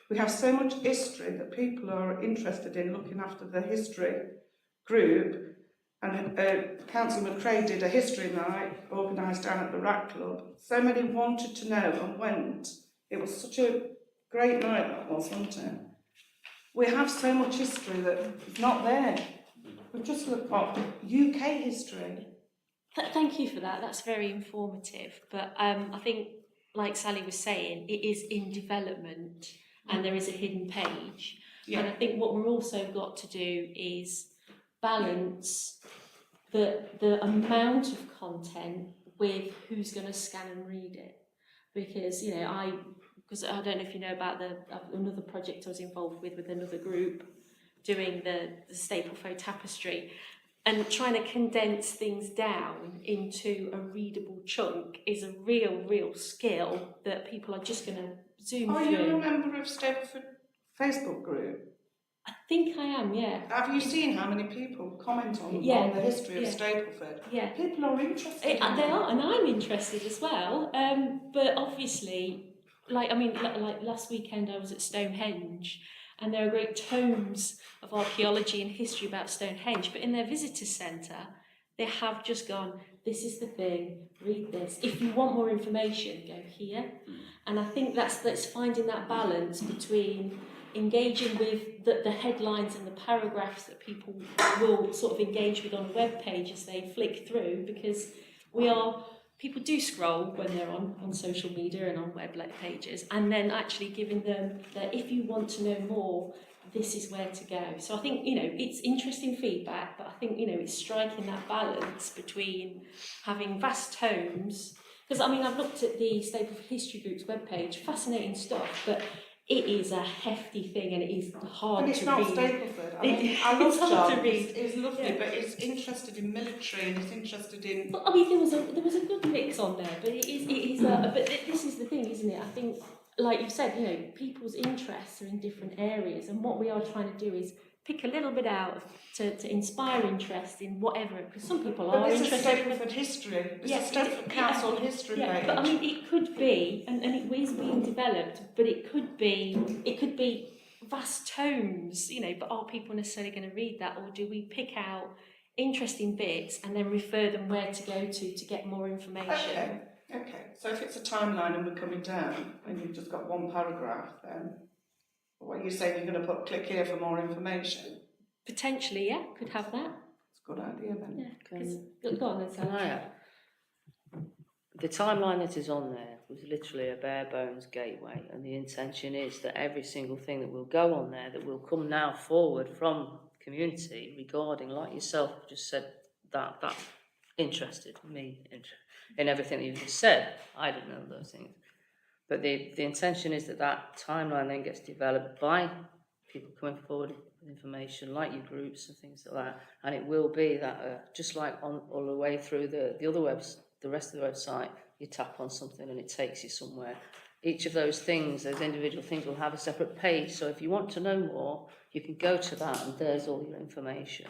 We have so much history that people are interested in looking after the history group. And Councillor McRae did a history night organised down at the Rat Club. So many wanted to know and went. It was such a great night that was, wasn't it? We have so much history that is not there. We've just looked at UK history. Thank you for that. That's very informative. But I think, like Sally was saying, it is in development and there is a hidden page. Yeah. And I think what we're also got to do is balance the amount of content with who's going to scan and read it. Because, you know, because I don't know if you know about another project I was involved with another group doing the Stapleford Tapestry, and trying to condense things down into a readable chunk is a real skill that people are just going to zoom through. Are you a member of Stapleford Facebook group? I think I am, yeah. Have you seen how many people comment on the history of Stapleford? Yeah. People are interested. They are, and I'm interested as well. But obviously, like last weekend I was at Stonehenge, and there are great tomes of archaeology and history about Stonehenge, but in their visitor centre, they have just gone, this is the thing, read this. If you want more information, go here. And I think that's finding that balance between engaging with the headlines and the paragraphs that people will sort of engage with on a web page as they flick through, because people do scroll when they're on social media and on web pages, and then actually giving them that if you want to know more, this is where to go. So I think, you know, it's interesting feedback, but I think, you know, it's striking that balance between having vast tomes, because I mean, I've looked at the Stapleford History Group's webpage, fascinating stuff, but it is a hefty thing and it is hard to read. And it's not Stapleford. I mean, I love It's hard to John. read. It's lovely, but it's interested in military and it's interested in. But I mean, there was a good mix on there, but but this is the thing, isn't it? I think, like you've said, you know, people's interests are in different areas, and what we are trying to do is pick a little bit out to inspire interest in whatever, because some people are But this interested is Stapleford history. This Yeah, is Stapleford Council history page. but I mean, it could be, and it is being developed, but it could be vast tomes, you know, but are people necessarily going to read that, or do we pick out interesting bits and then refer them where to go to get more information? Okay. So if it's a timeline and we're coming down and you've just got one paragraph, then what are you saying, you're going to click here for more information? Potentially, yeah, could have that. It's a good idea then. Yeah, go on then, Can Sally. I add? The timeline that is on there was literally a bare bones gateway, and the intention is that every single thing that will go on there, that will come now forward from community regarding, like yourself just said, that interested me in everything that you just said. I didn't know those things. But the intention is that timeline then gets developed by people coming forward with information, like your groups and things like that. And it will be that, just like all the way through the other the rest of the website, you tap on something and it takes you somewhere. Each of those things, those individual things, will have a separate page. So if you want to know more, you can go to that and there's all your information.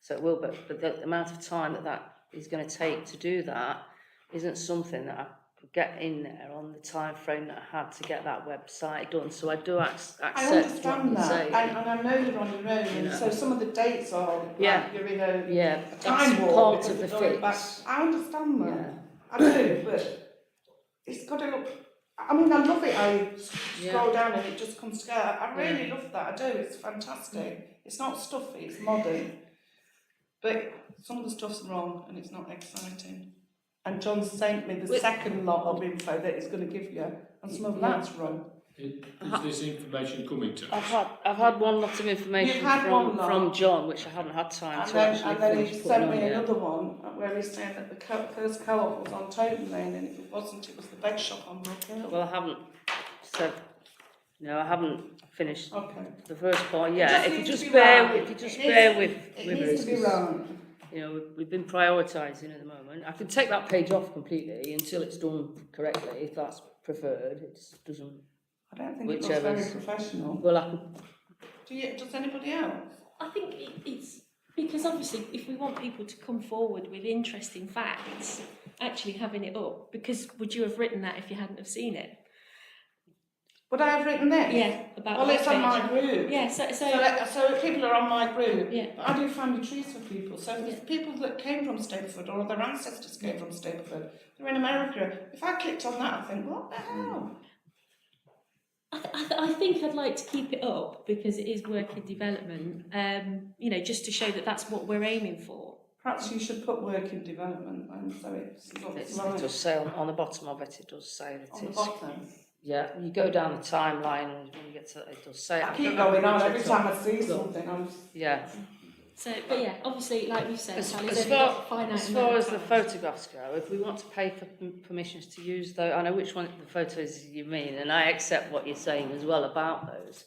So it will, but the amount of time that is going to take to do that isn't something that I could get in there on the time frame that I had to get that website done. So I do accept I what understand you're that, saying. and I know you're on your own, You and know. so some of the dates are Yeah. like you're in a Yeah, time that's warp part because of the you're going back. fix. I understand that. Yeah. I do, but it's got to look. I mean, I love it. I scroll down and it just comes together. I really love that. I do. It's fantastic. It's not stuffy. It's modern, but some of the stuff's wrong and it's not exciting. And John sent me the second lot of info that he's going to give you, and some of that's wrong. Is this information coming to us? I've had one lot of information You've had one lot. from John, which I haven't had time And to then, actually and then finish he putting sent on me yet. another one where he's saying that the first co-op was on Totem Lane, and if it wasn't, it was the bed shop on Brook Hill. Well, I haven't said. No, I haven't finished Okay. the first part yet. just If you needs to just be bear, right. if you just It bear needs- with It with needs us, to be 'cause, right. you know, we've been prioritising at the moment. I can take that page off completely until it's done correctly, if that's preferred. It doesn't. I don't think it looks very Whichever's- professional. Well, I can. Does anybody else? I think it's because obviously if we want people to come forward with interesting facts, actually having it up, because would you have written that if you hadn't have seen it? Would I have written this? Yeah, about Well, that it's on page. my group. Yeah, so So people are on my group. Yeah. But I do family trees for people. So if there's people that came from Stapleford or their ancestors came from Stapleford, they're in America. If I clicked on that, I think, what the hell? I think I'd like to keep it up because it is work in development. You know, just to show that that's what we're aiming for. Perhaps you should put work in development, and so it's It right does say on the bottom of it. It does say that on the it's. bottom. Yeah, you go down the timeline and when you get to it does say. I don't keep know going on which every it's time I see something. Yeah. So, but yeah, obviously, like we've said, As Sally's only got finite as amount far of as the time. photographs go, if we want to pay for permissions to use those, I know which one the photos you mean, and I accept what you're saying as well about those.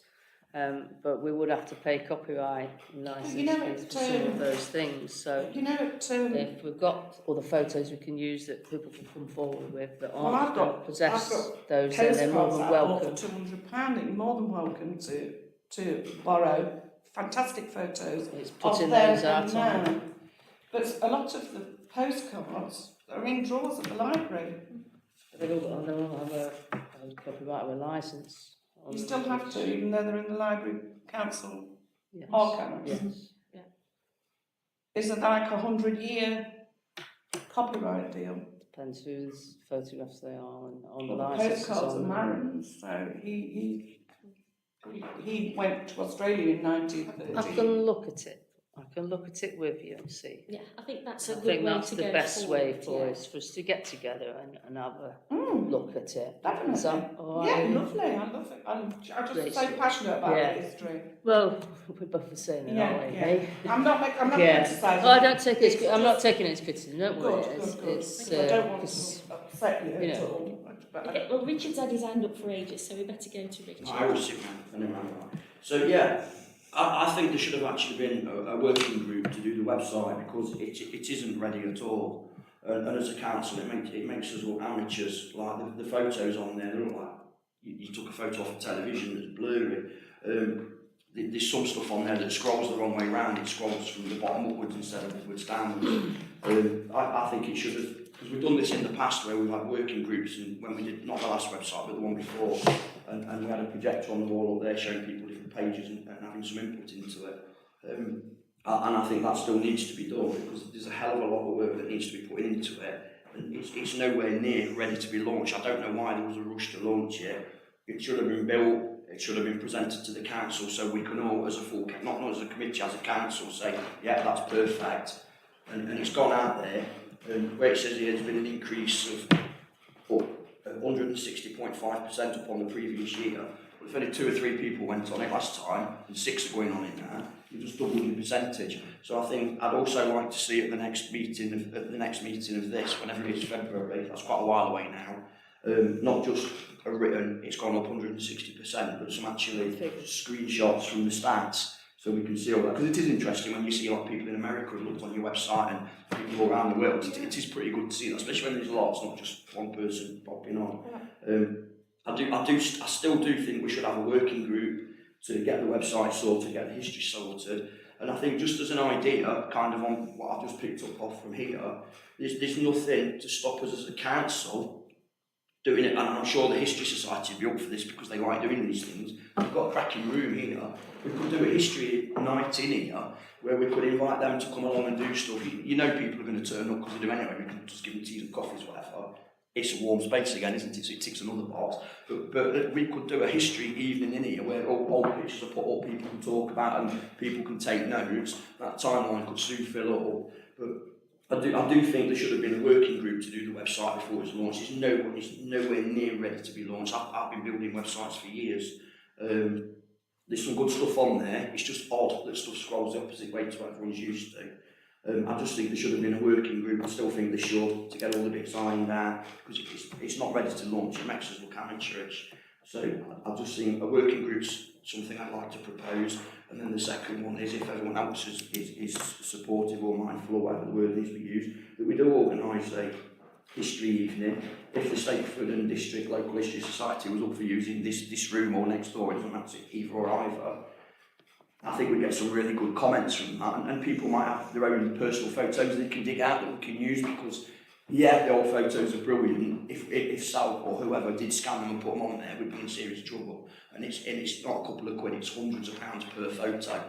But we would have to pay copyright license You know, fees for some of those things. So You know, if we've got other photos we can use that people can come forward with that Well, aren't I've don't got possess postcards those, then they're more than I bought welcome. for £200. You're more than welcome to borrow fantastic photos It's of putting them those out and on. now. But a lot of the postcards are in drawers at the library. They all have a copyright or a license. on You them. still have to, even though they're in the library council Yes. archives. Yes. Is it like 100-year copyright deal? Depends whose photographs they are and on the Well, the license. postcards are Maron's, so he went to Australia in I 1930. can look at it. I can look at it with you and see. Yeah, I think that's a I good think way that's to the go best way forward, for us, for us to get together and have a Mm, look at it. definitely. Is that all Yeah, right? lovely. I love it. I'm just Great so stuff. passionate about Yeah. the history. Well, we're both the same, then, Yeah, aren't we? yeah. Hey? I'm not Yeah. criticising. Oh, I don't take it. It's I'm not just- taking it as criticism. Don't worry. Good, It's, good, good. it's Because I don't want 'cause- to upset you you at know. all. But Okay, well, Richard's had his hand up for ages, so we better go to Richard. I always sit round and around that. So yeah, I think there should have actually been a working group to do the website because it isn't ready at all. And as a council, it makes us look amateurs. Like the photos on there, they look like you took a photo off a television that's blurry. There's some stuff on there that scrolls the wrong way round. It scrolls from the bottom upwards instead of upwards downwards. I think it should have, because we've done this in the past where we've had working groups, and when we did, not the last website, but the one before, and we had a projector on the wall up there showing people different pages and having some input into it. And I think that still needs to be done because there's a hell of a lot of work that needs to be put into it, and it's nowhere near ready to be launched. I don't know why there was a rush to launch it. It should have been built. It should have been presented to the council so we can all, as a full, not as a committee, as a council, say, yeah, that's perfect. And it's gone out there, and where it says here there's been an increase of 160.5% upon the previous year. But if only 2 or 3 people went on it last time, and 6 are going on it now, you've just doubled the percentage. So I think I'd also like to see at the next meeting of this, whenever it is February, that's quite a while away now. Not just a written, it's gone up 160%, but some actually screenshots from the stats so we can see all that. Because it is interesting when you see a lot of people in America who looked on your website and people all around the world. It is pretty good to see that, especially when there's lots, not just one person popping on. I still do think we should have a working group to get the website sorted, get the history sorted, And I think just as an idea, kind of on what I've just picked up off from here, there's nothing to stop us as a council doing it, and I'm sure the History Society would be up for this because they like doing these things. We've got a cracking room here. We could do a history night in here where we could invite them to come along and do stuff. You know people are going to turn up because they do anyway. We can just give them teas and coffees, whatever. It's a warm space again, isn't it? So it ticks another box. But we could do a history evening in here where all pictures are put up, people can talk about and people can take notes. That timeline could soon fill up. But I do think there should have been a working group to do the website before it's launched. It's nowhere near ready to be launched. I've been building websites for years. There's some good stuff on there. It's just odd that stuff scrolls the opposite way to what everyone's used to. I just think there should have been a working group. I still think they should, to get all the bits ironed out, because it's not ready to launch. It makes us look amateurish. So I just think a working group's something I'd like to propose. And then the second one is, if everyone else is supportive or mindful, or whatever the word needs to be used, that we do organise a history evening. If the Stakeford and District Local History Society was up for using this room or next door, it doesn't matter either or either, I think we get some really good comments from that, and people might have their own personal photos they can dig out that we can use, because yeah, the old photos are brilliant. If Sal or whoever did scan them and put them on there, we'd be in serious trouble. And it's not a couple of quid, it's hundreds of pounds per photo.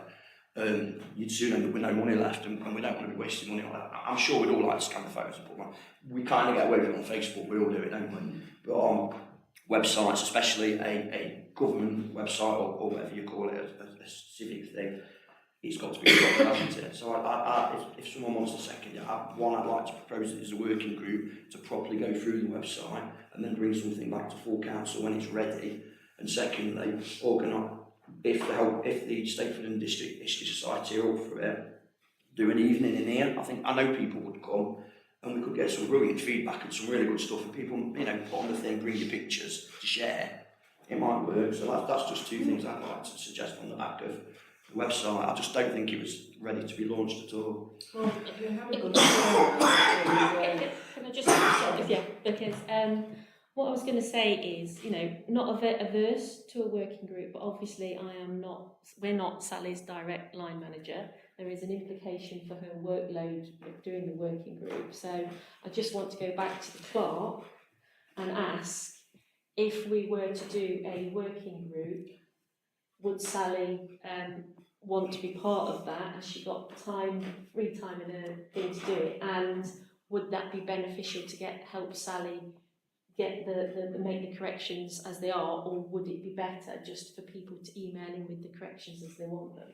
You'd soon end up with no money left, and we don't want to be wasting money on that. I'm sure we'd all like to scan the photos and put them on. We kind of get away with it on Facebook, we all do it, don't we? But on websites, especially a government website or whatever you call it, a civic thing, it's got to be proper, hasn't it? So if someone wants to second it, I'd like to propose it as a working group to properly go through the website and then bring something back to full council when it's ready. And secondly, organise, if the Stakeford and District History Society are up for it, do an evening in here. I know people would come, and we could get some brilliant feedback and some really good stuff, and people, put on the thing, bring your pictures to share. It might work. So that's just two things I'd like to suggest on the back of the website. I just don't think it was ready to be launched at all. Well, if you have a good Can I just stop you? Because what I was going to say is, not averse to a working group, but obviously we're not Sally's direct line manager. There is an implication for her workload of doing the working group. So I just want to go back to the clerk and ask, if we were to do a working group, would Sally want to be part of that? Has she got free time in her thing to do it? And would that be beneficial to help Sally get make the corrections as they are, or would it be better just for people to email in with the corrections as they want them?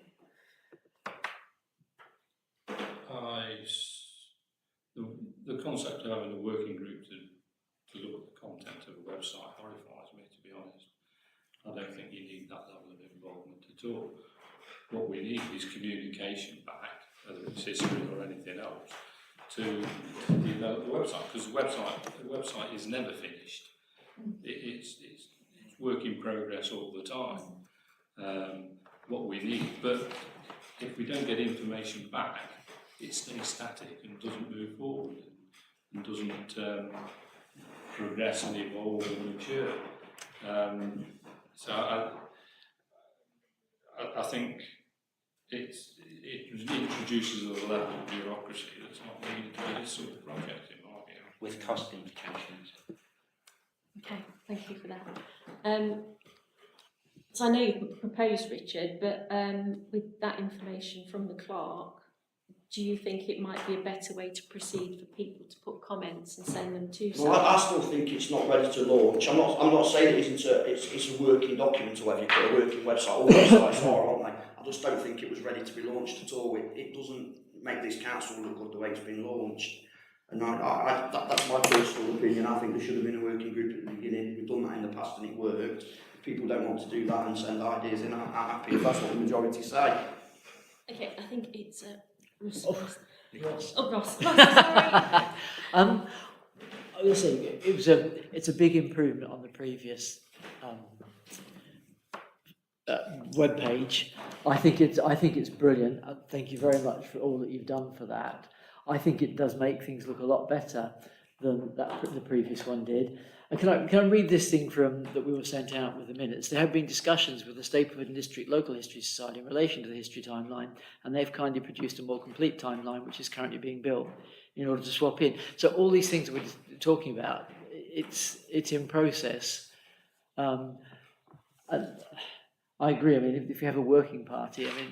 The concept of having a working group to look at the content of a website horrifies me, to be honest. I don't think you need that level of involvement at all. What we need is communication back, whether it's history or anything else, to develop the website, because the website is never finished. It's work in progress all the time. What we need, but if we don't get information back, it stays static and doesn't move forward and doesn't progress and evolve and mature. So I think it introduces a level of bureaucracy that's not needed for this sort of project, in my view. With cost implications. Okay, thank you for that. So I know you've proposed, Richard, but with that information from the clerk, do you think it might be a better way to proceed for people to put comments and send them to? Well, I still think it's not ready to launch. I'm not saying it isn't it's a working document or whatever you call it, a working website. All websites are, aren't they? I just don't think it was ready to be launched at all. It doesn't make this council look good the way it's been launched. And that's my personal opinion. I think there should have been a working group at the beginning. We've done that in the past and it worked. If people don't want to do that and send ideas in, I'm happy if that's what the majority say. Okay, I think it's Ross. Ross. Oh, Ross. Ross, sorry. I was saying it's a big improvement on the previous web page. I think it's brilliant. Thank you very much for all that you've done for that. I think it does make things look a lot better. than the previous one did. And can I read this thing from that we were sent out with the minutes? There have been discussions with the Stapleton District Local History Society in relation to the history timeline, and they've kindly produced a more complete timeline, which is currently being built in order to swap in. So all these things that we're talking about, it's in process. And I agree. I mean, if you have a working party, I mean,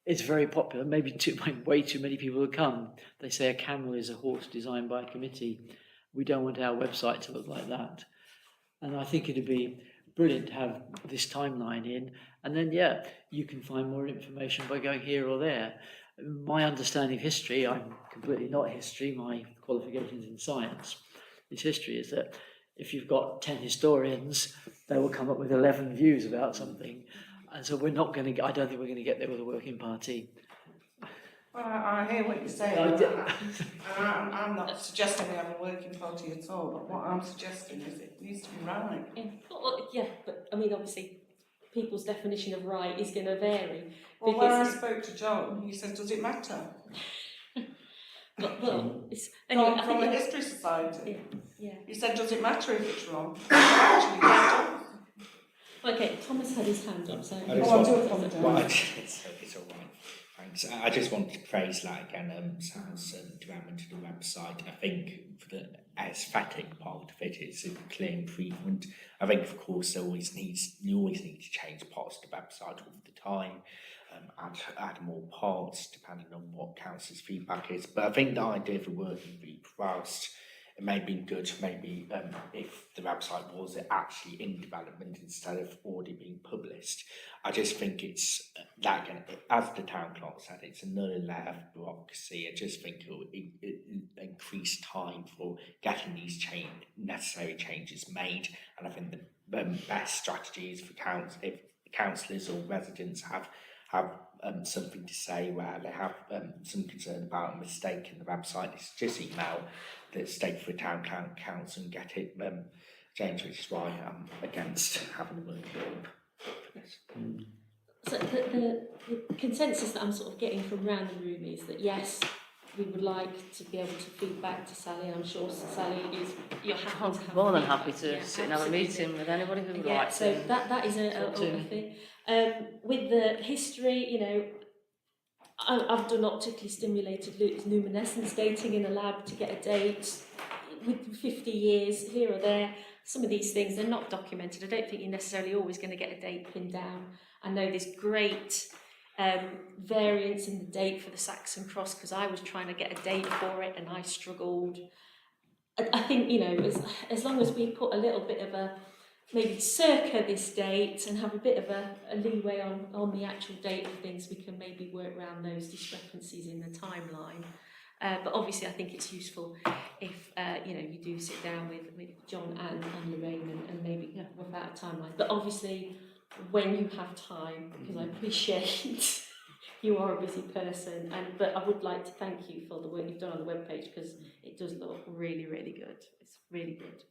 it's very popular. Maybe way too many people will come. They say a camel is a horse designed by a committee. We don't want our website to look like that. And I think it'd be brilliant to have this timeline in. And then, yeah, you can find more information by going here or there. My understanding of history, I'm completely not history, my qualifications in science is history, is that if you've got 10 historians, they will come up with 11 views about something. And so we're not going to, I don't think we're going to get there with a working party. Well, I hear what you're saying. I'm not suggesting we have a working party at all, but what I'm suggesting is it needs to be right. Yeah, but I mean, obviously, people's definition of right is going to vary. Well, when I spoke to John, he said, does it matter? Well, it's anyway. From the History Society. Yeah. He said, does it matter if it's wrong? Actually, yeah, it does. Okay, Thomas had his hand up, so. I just I want- do apologise. Well, it's all right. Thanks. I just wanted to praise that again, Sal's development of the website. I think for the aesthetic part of it, it's a clear improvement. I think, of course, you always need to change parts of the website all the time, add more parts depending on what council's feedback is. But I think the idea of a working group, whilst it may be good, maybe if the website was actually in development instead of already being published. I just think it's that again, as the town clerk said, it's another layer of bureaucracy. I just think it will increase time for getting these necessary changes made. And I think the best strategy is for if councillors or residents have something to say where they have some concern about a mistake in the website, it's just email the Stapleton Town Council and get it changed, which is why I'm against having a working group for this. So the consensus that I'm sort of getting from around the room is that yes, we would like to be able to feed back to Sally. I'm sure Sally you're happy I'm to have more than feedback. happy to Yeah, sit and have a absolutely. meeting with anybody who would Yeah, like so to. that is a talk to me. thing. With the history, you know, I've done optically stimulated luminescence dating in a lab to get a date with 50 years here or there. Some of these things, they're not documented. I don't think you're necessarily always going to get a date pinned down. I know there's great variance in the date for the Saxon Cross because I was trying to get a date for it and I struggled. I think, you know, as long as we put a little bit of a maybe circa this date and have a bit of a leeway on the actual date of things, we can maybe work around those discrepancies in the timeline. But obviously I think it's useful if you know, you do sit down with John and Lorraine and maybe work out a timeline. But obviously when you have time, because I appreciate you are a busy person, but I would like to thank you for the work you've done on the webpage because it does look really, really good. It's really good.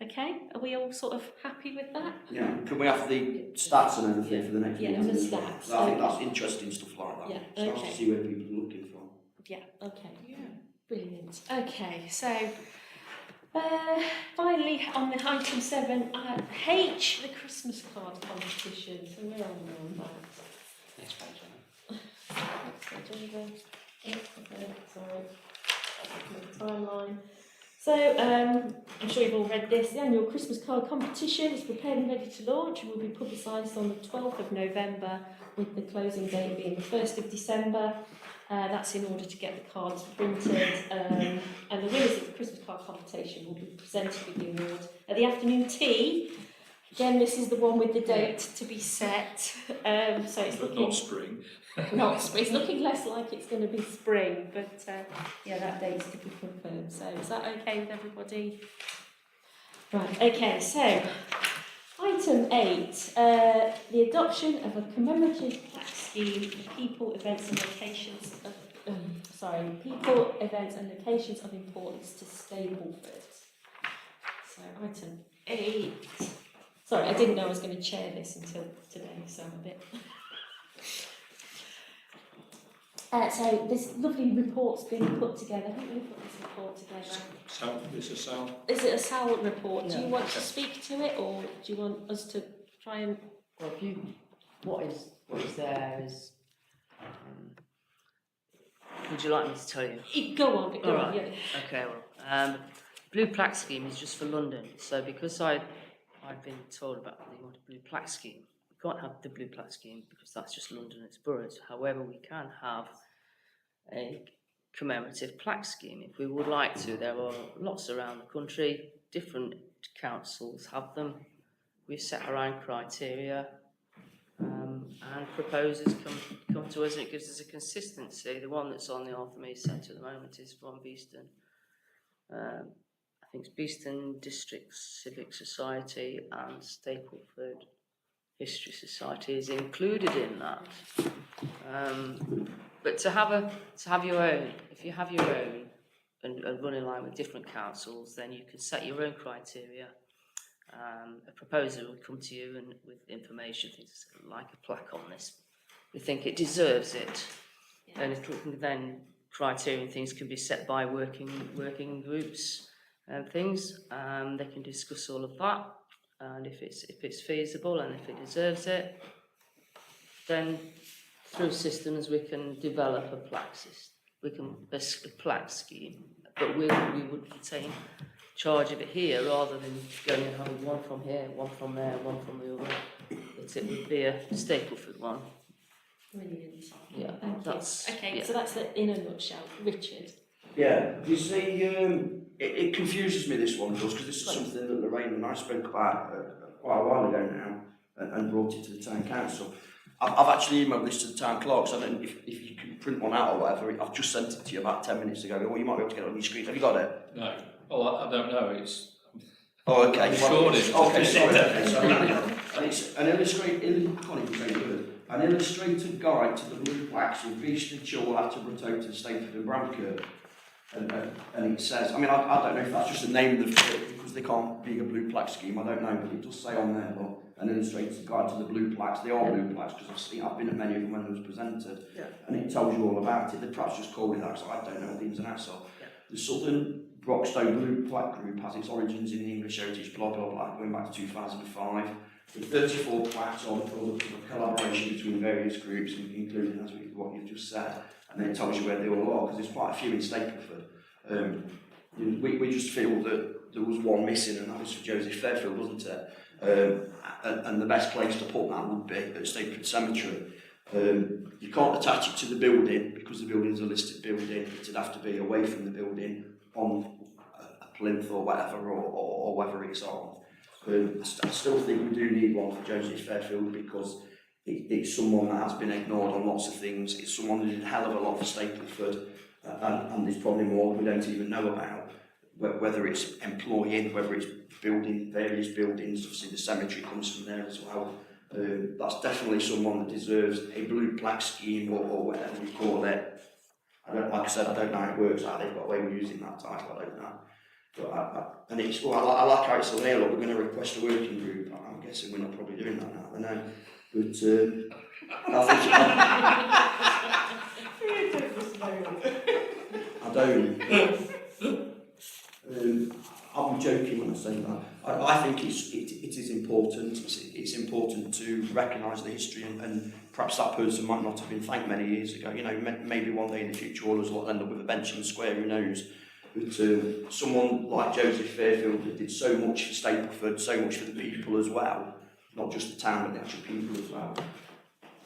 Okay, are we all sort of happy with that? Yeah, can we have the stats and everything for the next Yeah, meeting the as well? stats, I think okay. that's interesting stuff like that. Yeah, It's nice okay. to see where people are looking from. Yeah, okay. Yeah. Brilliant. Okay, so finally on the item 7, H, the Christmas card competition. So we're on that. Next page, Sorry, timeline. So, I'm sure you've all read this. The annual Christmas card competition is prepared and ready to launch and will be publicised on the 12th of November with the closing date being the 1st of December. That's in order to get the cards printed. And the winners of the Christmas card competition will be presented with the award at the afternoon tea. Again, this is the one with the date to be set. So it's But looking... not spring. Not spring. It's looking less like it's going to be spring, but yeah, that date's to be confirmed. So is that okay with everybody? Right, okay, so item 8, the adoption of a commemorative plaque scheme for people, events and locations of, people, events and locations of importance to Stapleford. So item 8. Sorry, I didn't know I was going to chair this until today, so I'm a bit... So this lovely report's been put together. Who put this report together? Sal, this is Sal. Is it a Sal report? Do you Yeah. want to speak to it, or do you want us to try and? Well, if you, what is there is, would you like me to tell you? Go on, go on. Alright. Yeah. Okay, well, blue plaque scheme is just for London. So because I've been told about the blue plaque scheme, we can't have the blue plaque scheme because that's just London and its boroughs. However, we can have a commemorative plaque scheme if we would like to. There are lots around the country, different councils have them. We've set our own criteria, and proposers come to us, and it gives us a consistency. The one that's on the Arthur Mead Centre at the moment is from Beeston. I think it's Beeston District Civic Society and Stapleford History Society is included in that. But to have your own, if you have your own and run in line with different councils, then you can set your own criteria. A proposer would come to you and with information, things like a plaque on this. We think it deserves it, and then criteria and things can be set by working groups and things. They can discuss all of that, and if it's feasible and if it deserves it, then through systems we can develop a plaque system. We can a plaque scheme, but we would retain charge of it here rather than going and having one from here, one from there, one from the other. But it would be a Stapleford one. Brilliant. Yeah, Thank that's you. Okay, yeah. so that's it in a nutshell. Richard. Yeah, you see, it confuses me, this one, because this is something that Lorraine and I spoke about quite a while ago now, and brought it to the town council. I've actually emailed this to the town clerk, so I don't know if you can print one out or whatever. I've just sent it to you about 10 minutes ago. Well, you might be able to get it on your screen. Have you got it? No. Oh, I don't know. It's. Oh, okay. I'm sure it is. Okay, sorry. Okay, sorry. And it's an illustrated guide to the blue plaques in Beeston, Chilwell, Attleborough, to Stapleford and Bramkirk. And it says, I mean, I don't know if that's just the name of the because they can't be a blue plaque scheme, I don't know, but it does say on there, look, an illustrated guide to the blue plaques. They are blue plaques because I've been at many of them when they was presented, and it tells you all about it. They perhaps just called it that, so I don't know what the ins and outs are. The Southern Broxtowe Blue Plaque Group has its origins in the English Heritage, blah blah blah, going back to 2005. The 34 plaques are the product of a collaboration between various groups, including, as what you've just said, and then it tells you where they all are, because there's quite a few in Stapleford. We just feel that there was one missing, and that was for Joseph Fairfield, wasn't it? And the best place to put that would be at Stapleford Cemetery. You can't attach it to the building because the building's a listed building. It'd have to be away from the building on a plinth or whatever, or whether it's on. I still think we do need one for Joseph Fairfield because it's someone that has been ignored on lots of things. It's someone who did a hell of a lot for Stapleford, and there's probably more we don't even know about. Whether it's employing, whether it's building various buildings, obviously the cemetery comes from there as well. That's definitely someone that deserves a blue plaque scheme or whatever you call it. Like I said, I don't know how it works, how they've got away with using that title, I don't know. But I like how it's on there, look, we're going to request a working group. I'm guessing we're not probably doing that now, I know. But I don't. I'm joking when I say that. I think it is important. It's important to recognise the history, and perhaps that person might not have been thanked many years ago. You know, maybe one day in the future all of us will end up with a bench in the square, who knows. But someone like Joseph Fairfield that did so much for Stapleford, so much for the people as well, not just the town but the actual people as well,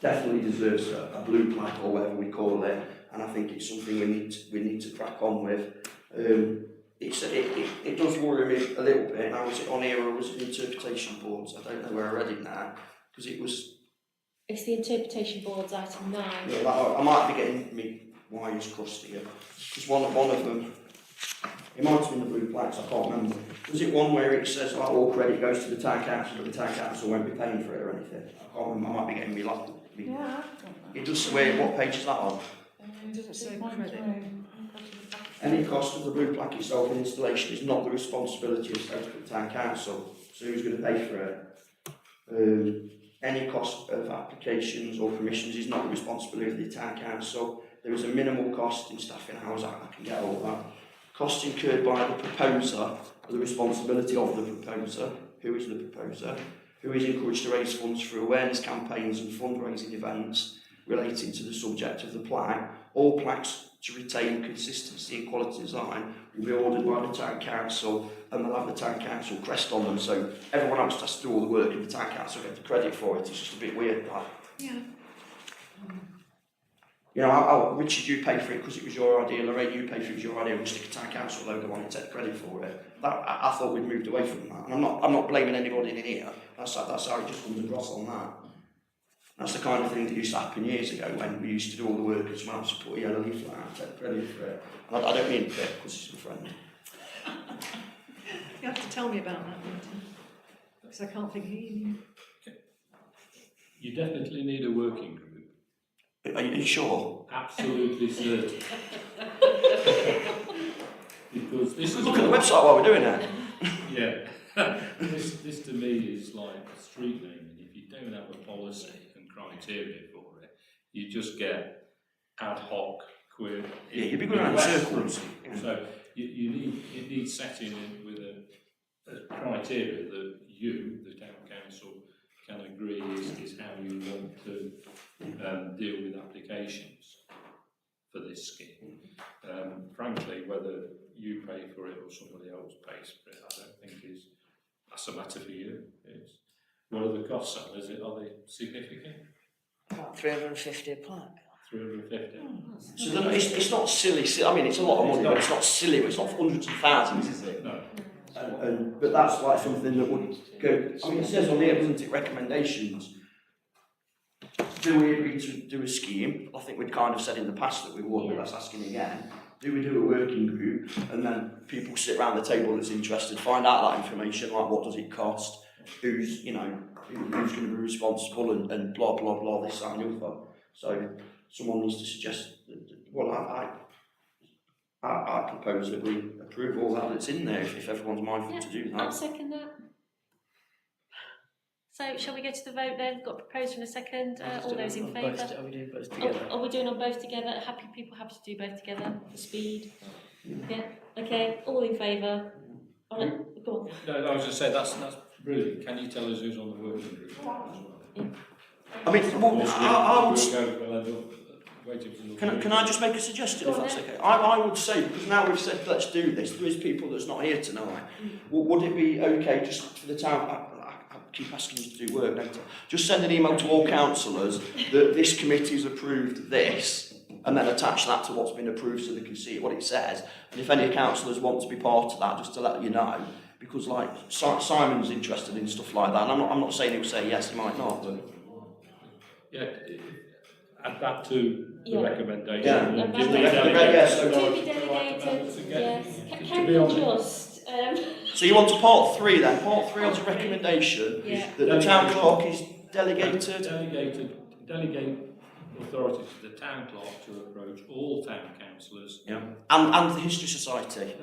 definitely deserves a blue plaque or whatever we call it. And I think it's something we need to crack on with. It does worry me a little bit. Now, was it on here or was it interpretation boards? I don't know where I read it now, because it was. It's the interpretation boards, item 9. Yeah, I might be getting me wires crossed here. Because one of them, it might have been the blue plaques, I can't remember. Was it one where it says like all credit goes to the town council, but the town council won't be paying for it or anything? I can't remember. I might be getting me like. Yeah. It does say what page is that on? It doesn't say credit. Any cost of the blue plaque itself in installation is not the responsibility of Stapleford Town Council. So who's going to pay for it? Any cost of applications or permissions is not the responsibility of the Town Council. there is a minimal cost in staffing a house, I can get all that. Costs incurred by the proposer are the responsibility of the proposer. Who is the proposer? Who is encouraged to raise funds for awareness campaigns and fundraising events relating to the subject of the plaque. All plaques to retain consistency and quality design will be ordered by the Town Council and they'll have the Town Council crest on them, so everyone else has to do all the work and the Town Council get the credit for it. It's just a bit weird, that. Yeah. You know, Richard, you pay for it because it was your idea, Lorraine, you pay for it because your idea, we'll stick a Town Council logo on and take credit for it. That, I thought we'd moved away from that, and I'm not blaming anybody in here, that's how it just comes across on that. That's the kind of thing that used to happen years ago when we used to do all the work and someone else put a yellow leaflet out and take credit for it. And I don't mean it because he's my friend. You have to tell me about that meeting, because I can't think who you mean. You definitely need a working group. Are you sure? Absolutely certain. Because this is... Look at the website while we're doing it. Yeah. this to me is like street naming. If you don't have a policy and criteria for it, you just get ad hoc queer. Yeah, you'd be going around in circles. So you need setting in with a criteria that you, the Town Council, can agree is how you want to deal with applications for this scheme. Frankly, whether you pay for it or somebody else pays for it, I don't think that's a matter for you. What are the costs, Sam? Are they significant? About 350 a plaque. 350. So it's not silly. I mean, it's a lot of money, but it's not silly. It's not hundreds of thousands, is it? No. But that's like something that would go. I mean, it says on here, doesn't it? Recommendations. Do we agree to do a scheme? I think we'd kind of said in the past that we would, but let's ask him again. Do we do a working group, and then people sit around the table that's interested, find out that information, like what does it cost, who's going to be responsible, and blah blah blah, this that and the other. So someone needs to suggest. Well, I propose that we approve all that that's in there if everyone's mindful to do that. I'll second that. So shall we go to the vote then? Got proposed in a second. All those in favour? Are we doing both together? Are we doing on both together? Happy people happy to do both together for speed? Yeah. Okay. All in favour? Go on. No, I was just saying that's brilliant. Can you tell us who's on the working group as well? I mean, I would. Can I just make a suggestion, if that's okay? I would say, because now we've said let's do this, there is people that's not here tonight. Would it be okay just for the town? I keep asking you to do work, don't I? Just send an email to all councillors that this committee's approved this, and then attach that to what's been approved so they can see what it says. And if any councillors want to be part of that, just to let you know, because like Simon's interested in stuff like that, and I'm not saying he'll say yes, he might not, but yeah, add that to the recommendation. Yeah. And Yeah. give the Yes, To delegation be delegated. to Yes. get- Can be we on it. just? So you want to part 3 then? Part 3 as a recommendation Yeah. that the town clerk is delegated. Delegate authority to the town clerk to approach all town councillors. Yeah. And the History Society.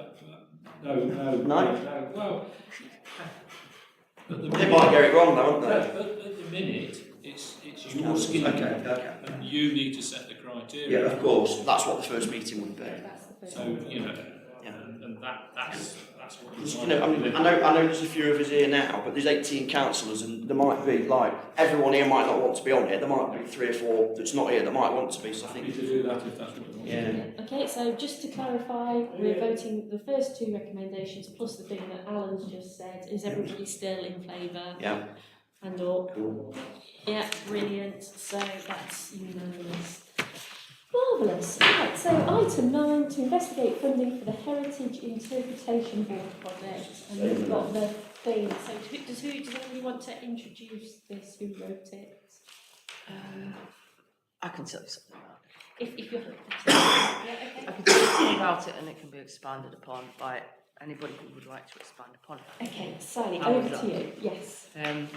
No. Well, at the They might get it wrong though, won't they? At the minute, it's your scheme. Okay. And you need to set the criteria. Yeah, of course. That's what the first meeting would be. So, and that's what You know, I mean, I know there's a few of us here now, but there's 18 councillors, and there might be like everyone here might not want to be on it. There might be 3 or 4 that's not here that might want to be. So I happy think. to do that if that's what you want. Yeah. Okay, so just to clarify, we're voting the first 2 recommendations plus the thing that Alan's just said. Is everybody still in favour? Yeah. And all? Cool. Yeah, brilliant. So that's unanimous. Marvellous. Right, so item 9, to investigate funding for the Heritage Interpretation Board project. And we've got the thing. So does anybody want to introduce this? Who wrote it? I can tell you something about it. If you're I can tell you something about it and it can be expanded upon by anybody who would like to expand upon it. Okay, Sally, How over was to that? you. Yes. I've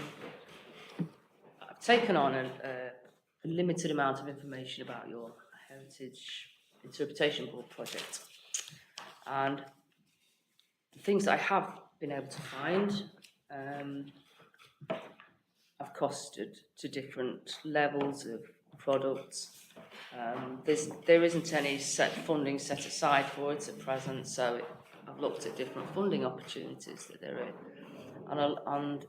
taken on a limited amount of information about your Heritage Interpretation Board project, and the things that I have been able to find have costed to different levels of products, There isn't any set funding set aside for it at present, so I've looked at different funding opportunities that there are, and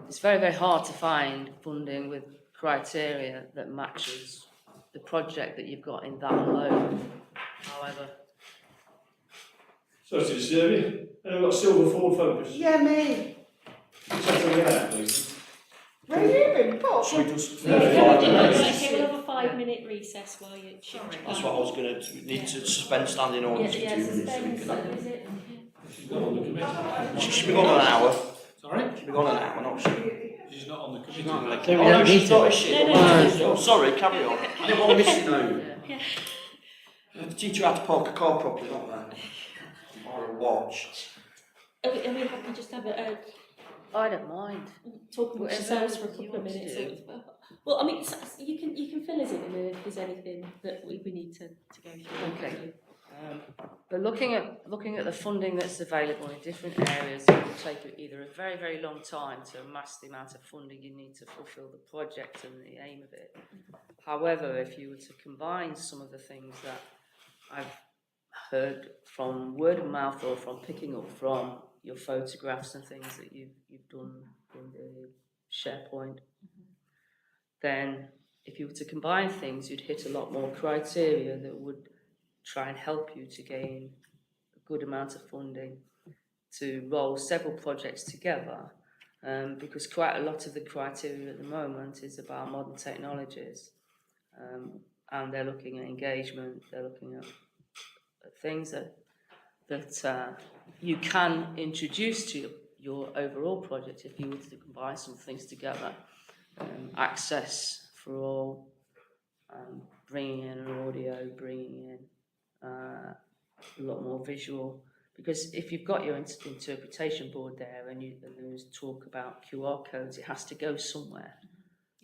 it's very, very hard to find funding with criteria that matches the project that you've got in that alone. However, So, Sylvia, anyone got silver Ford Focus? Yeah, me. Something like that, please. Where have you been, Paul? Should we just No, Okay, we'll have a 5-minute recess while you. That's what I was going to need to suspend standing orders for 2 minutes. So we suspend, can is it? She's not on the committee. She should be gone an hour. Sorry? She'll be gone an hour, not she. She's not on the committee. So we Oh don't no, need she's to. not, is she? No. Oh, sorry, carry on. I didn't want to miss it now. Yeah. The teacher had to park a car properly, don't they? Or a watch. Are we happy just to have a I don't mind. talk amongst Whatever yourselves for a you couple of want to minutes? do. Well, I mean, you can fill us in if there's anything that we need to go through. Okay. But looking at the funding that's available in different areas, it will take you either a very, very long time to amass the amount of funding you need to fulfil the project and the aim of it. However, if you were to combine some of the things that I've heard from word of mouth or from picking up from your photographs and things that you've done in the SharePoint, then if you were to combine things, you'd hit a lot more criteria that would try and help you to gain a good amount of funding to roll several projects together, because quite a lot of the criteria at the moment is about modern technologies, and they're looking at engagement, they're looking at things that you can introduce to your overall project if you were to combine some things together. Access for all, bringing in an audio, bringing in a lot more visual, because if you've got your interpretation board there and there's talk about QR codes, it has to go somewhere.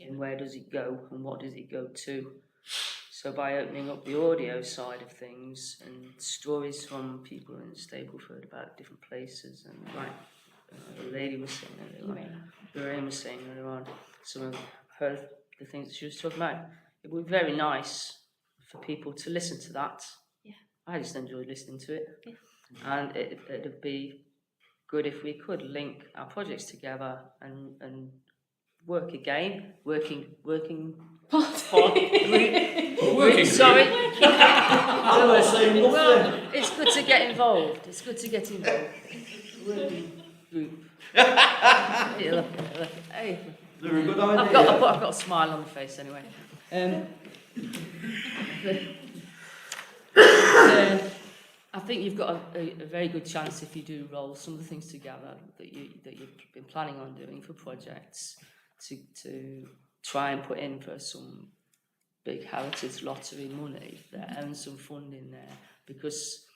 And where does it go and what does it go to? So by opening up the audio side of things and stories from people in Stapleford about different places, and like the lady was saying earlier on, Lorraine was saying earlier on, some of the things that she was talking about, it would be very nice for people to listen to that. Yeah. I just enjoyed listening to it. Yeah. And it'd be good if we could link our projects together and work again, working sorry. Well, it's good to get involved. It's good to get involved. Working group. Hey, look, hey. They're a good idea. I've got a smile on my face anyway. I think you've got a very good chance if you do roll some of the things together that you've been planning on doing for projects to try and put in for some big heritage lottery money there and some funding there, because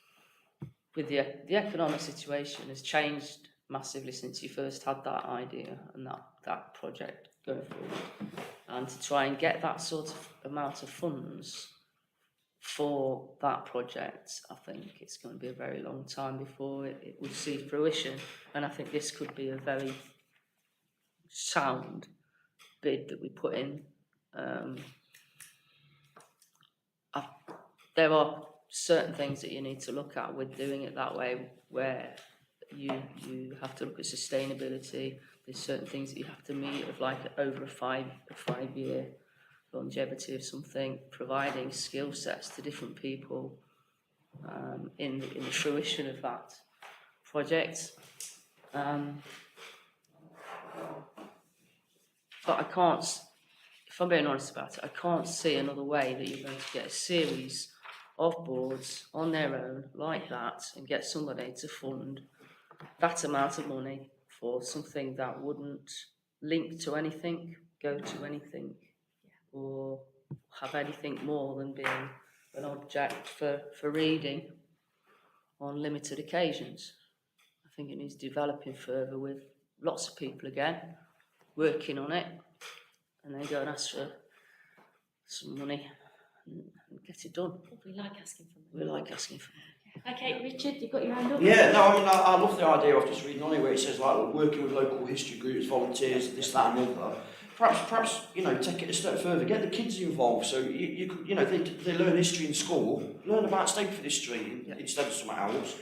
with the economic situation has changed massively since you first had that idea and that project going forward, and to try and get that sort of amount of funds for that project, I think it's going to be a very long time before it will see fruition, and I think this could be a very sound bid that we put in. There are certain things that you need to look at with doing it that way, where you have to look at sustainability. There's certain things that you have to meet of like over a 5-year longevity of something, providing skill sets to different people in the fruition of that project. But I can't, if I'm being honest about it, I can't see another way that you're going to get a series of boards on their own like that and get somebody to fund that amount of money for something that wouldn't link to anything, go to anything, or have anything more than being an object for reading on limited occasions. I think it needs developing further with lots of people again, working on it, and then go and ask for some money and get it done. We like asking for We money. like asking for money. Okay, Richard, you've got your hand up? Yeah, no, I mean, I love the idea of just reading on it where it says like working with local history groups, volunteers, this, that and the other. perhaps take it a step further, get the kids involved. So you could, they learn history in school, learn about Stapleford history instead of something else.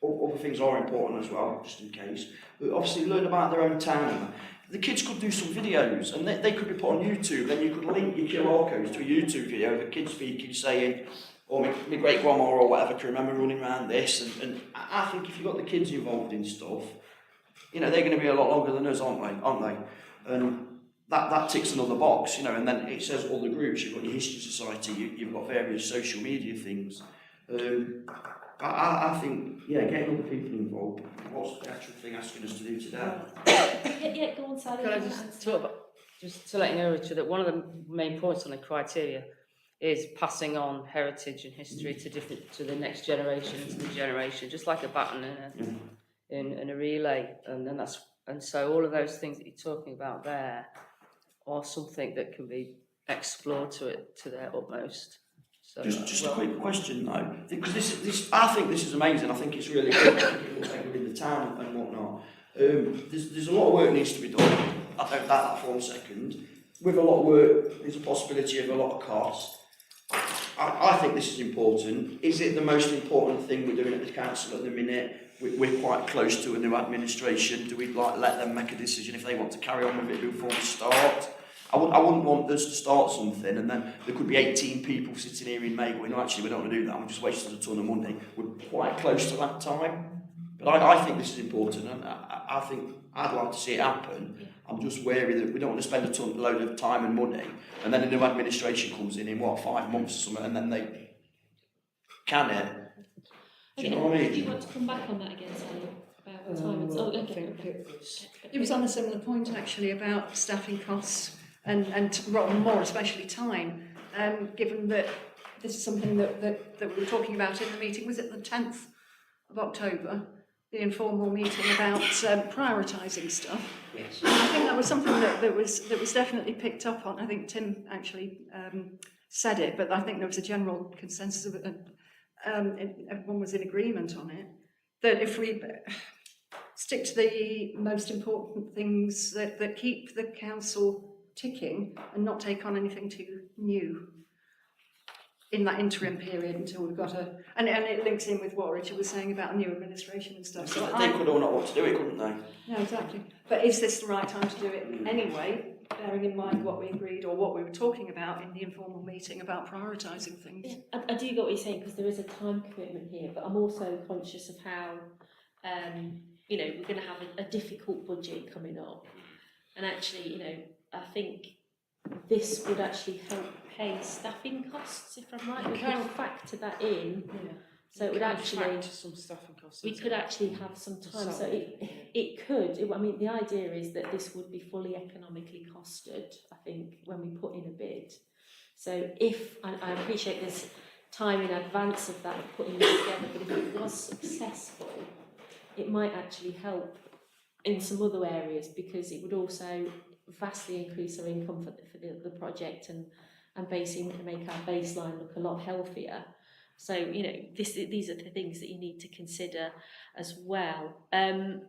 Other things are important as well, just in case. But obviously learn about their own town. The kids could do some videos, and they could be put on YouTube. Then you could link your QR codes to a YouTube video of the kids speaking, saying, or my great grandma or whatever can remember running around this. And I think if you've got the kids involved in stuff, they're going to be a lot longer than us, aren't they? And that ticks another box, and then it says all the groups. You've got your History Society, you've got various social media things. I think, getting other people involved. What's the actual thing asking us to do today? Yeah, go on, Sally. Can I just talk about, just to let you know, Richard, that one of the main points on the criteria is passing on heritage and history to the next generation, to the generation, just like a baton in a relay, and so all of those things that you're talking about there are something that can be explored to their utmost. So just a quick question though, because this I think this is amazing. I think it's really good. I think it looks like within the town and whatnot. There's a lot of work needs to be done. I don't doubt that for 1 second. With a lot of work, there's a possibility of a lot of cost. I think this is important. Is it the most important thing we're doing at the council at the minute? We're quite close to a new administration. Do we let them make a decision if they want to carry on with it before we start? I wouldn't want us to start something and then there could be 18 people sitting here in May going, no, actually we don't want to do that, we just wasted a ton of money. We're quite close to that time. But I think this is important, and I think I'd like to see it happen. Yeah. I'm just wary that we don't want to spend a load of time and money and then a new administration comes in 5 months or something and then they can it. Do you know what I mean? Do you want to come back on that again, Sally? About time and It was on a similar point actually about staffing costs and more especially time, given that this is something that we were talking about in the meeting. Was it the 10th of October, the informal meeting about prioritising stuff? Yes. And I think that was something that was definitely picked up on. I think Tim actually said it, but I think there was a general consensus of it, and everyone was in agreement on it, that if we stick to the most important things that keep the council ticking and not take on anything too new in that interim period until we've got and it links in with what Richard was saying about new administration and stuff. So they could all not want to do it, couldn't they? No, exactly. But is this the right time to do it anyway, bearing in mind what we agreed or what we were talking about in the informal meeting about prioritising things? Yeah, I do get what you're saying, because there is a time commitment here, but I'm also conscious of how we're going to have a difficult budget coming up, and actually, I think this would actually help pay staffing costs, if I'm right. We can factor that in, so it would actually some staffing costs. we could actually have some time. So it could. The idea is that this would be fully economically costed, I think, when we put in a bid. So if I appreciate there's time in advance of that of putting it together, but if it was successful, it might actually help in some other areas, because it would also vastly increase our income for the project and basically make our baseline look a lot healthier. So these are the things that you need to consider as well. I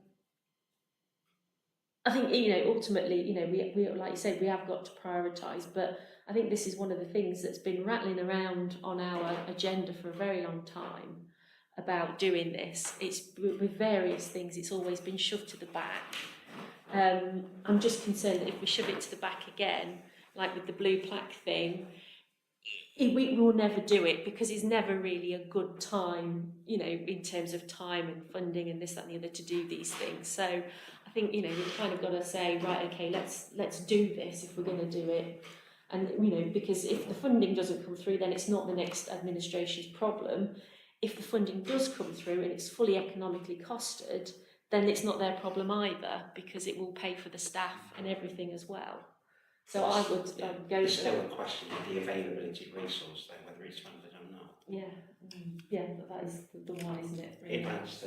think ultimately we like you said, we have got to prioritise, but I think this is one of the things that's been rattling around on our agenda for a very long time about doing this. It's with various things, it's always been shoved to the back. I'm just concerned that if we shove it to the back again, like with the blue plaque thing, we will never do it, because it's never really a good time, in terms of time and funding and this, that and the other to do these things. So I think, we've kind of got to say, right, okay, let's do this if we're going to do it. And, because if the funding doesn't come through, then it's not the next administration's problem. If the funding does come through and it's fully economically costed, then it's not their problem either, because it will pay for the staff and everything as well. So I would go. There's still a question of the availability of resource, though, whether it's funded or not. Yeah, but that is the one, isn't it? Really? That's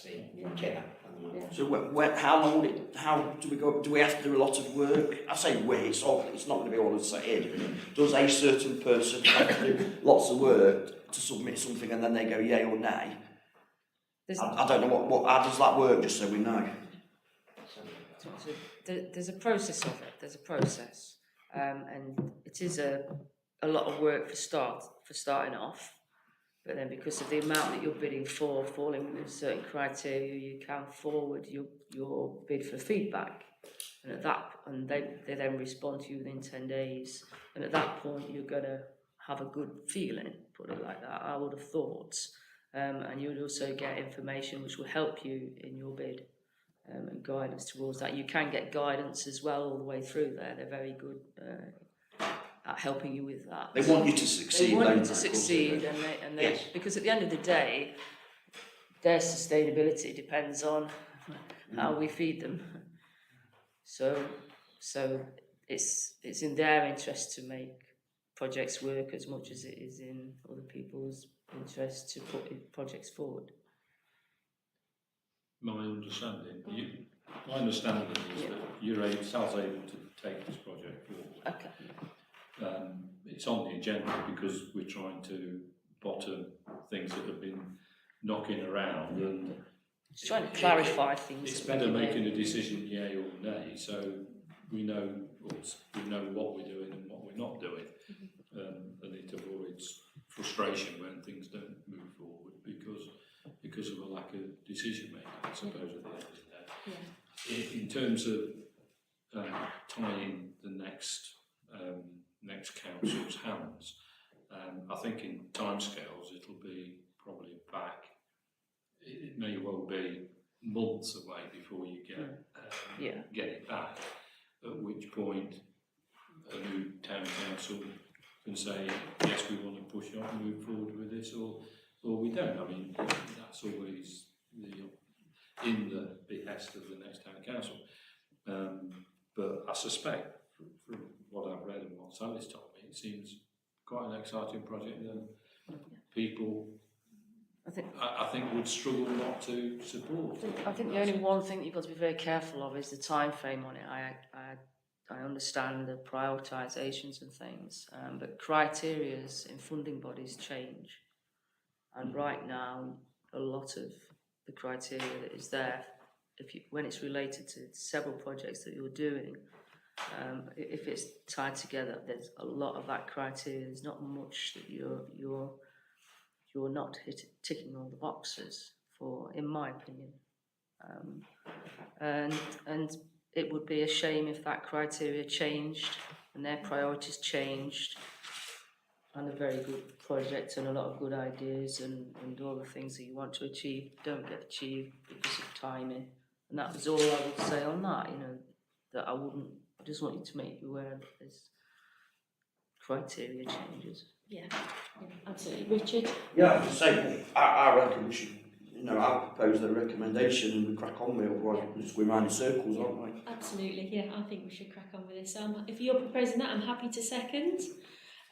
the killer at the moment. So how long how do we go? Do we have to do a lot of work? I say we. It's not going to be all of us here. Does a certain person have to do lots of work to submit something and then they go yay or nay? I don't know what. How does that work? Just so we know. there's a process of it. There's a process, and it is a lot of work for starting off. But then, because of the amount that you're bidding for, falling within certain criteria, you can forward your bid for feedback, and they then respond to you within 10 days. And at that point, you're gonna have a good feeling, put it like that. I would have thought, and you would also get information which will help you in your bid. And guidance towards that. You can get guidance as well all the way through there. They're very good at helping you with that. They want you to succeed. They want you don't to they? succeed, and they Yes. because at the end of the day, their sustainability depends on how we feed them. So it's in their interest to make projects work as much as it is in other people's interest to put projects forward. My understanding is that you're able to take this project forward. Okay. It's on the agenda because we're trying to bottom things that have been knocking around, and Just trying to clarify things. it's that we better can making a decision yea or nay, so we know what we're doing and what we're not doing, and it avoids frustration when things don't move forward because of a lack of decision making, I suppose, at the end of the day. In terms of tying the next council's hands, I think in timescales it'll be probably back. It may well be months away before you get it back. At which point, a new town council can say, yes, we want to push on and move forward with this, or we don't. I mean, that's always in the behest of the next town council. But I suspect, from what I've read and what Sally's told me, it seems quite an exciting project, and people, I think, would struggle not to support. I think the only one thing that you've got to be very careful of is the time frame on it. I understand the prioritisations and things, but criterias in funding bodies change. And right now, a lot of the criteria that is there, when it's related to several projects that you're doing, if it's tied together, there's a lot of that criteria. There's not much that you're not ticking all the boxes for, in my opinion. And it would be a shame if that criteria changed and their priorities changed, and a very good project and a lot of good ideas and all the things that you want to achieve don't get achieved because of timing. And that was all I would say on that, that I just want you to make you aware that there's criteria changes. Yeah, absolutely. Richard? Yeah, I was saying, I reckon we should, I propose the recommendation and we crack on with it, otherwise we're just going round in circles, aren't we? Absolutely, yeah, I think we should crack on with this. If you're proposing that, I'm happy to second.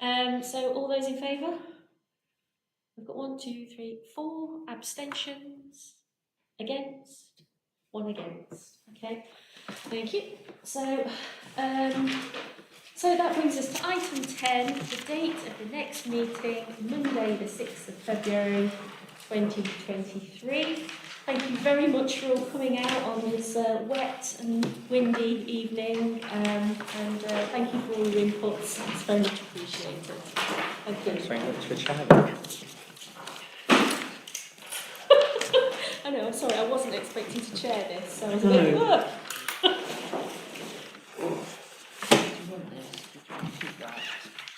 So all those in favour? We've got 1, 2, 3, 4 abstentions. Against? 1 against. Okay, thank you. So that brings us to item 10, the date of the next meeting, Monday the 6th of February 2023. Thank you very much for all coming out on this wet and windy evening, and thank you for all your inputs. It's very much appreciated. Thank you. Thanks very much for chatting. I know, I'm sorry, I wasn't expecting to chair this, so I was a bit,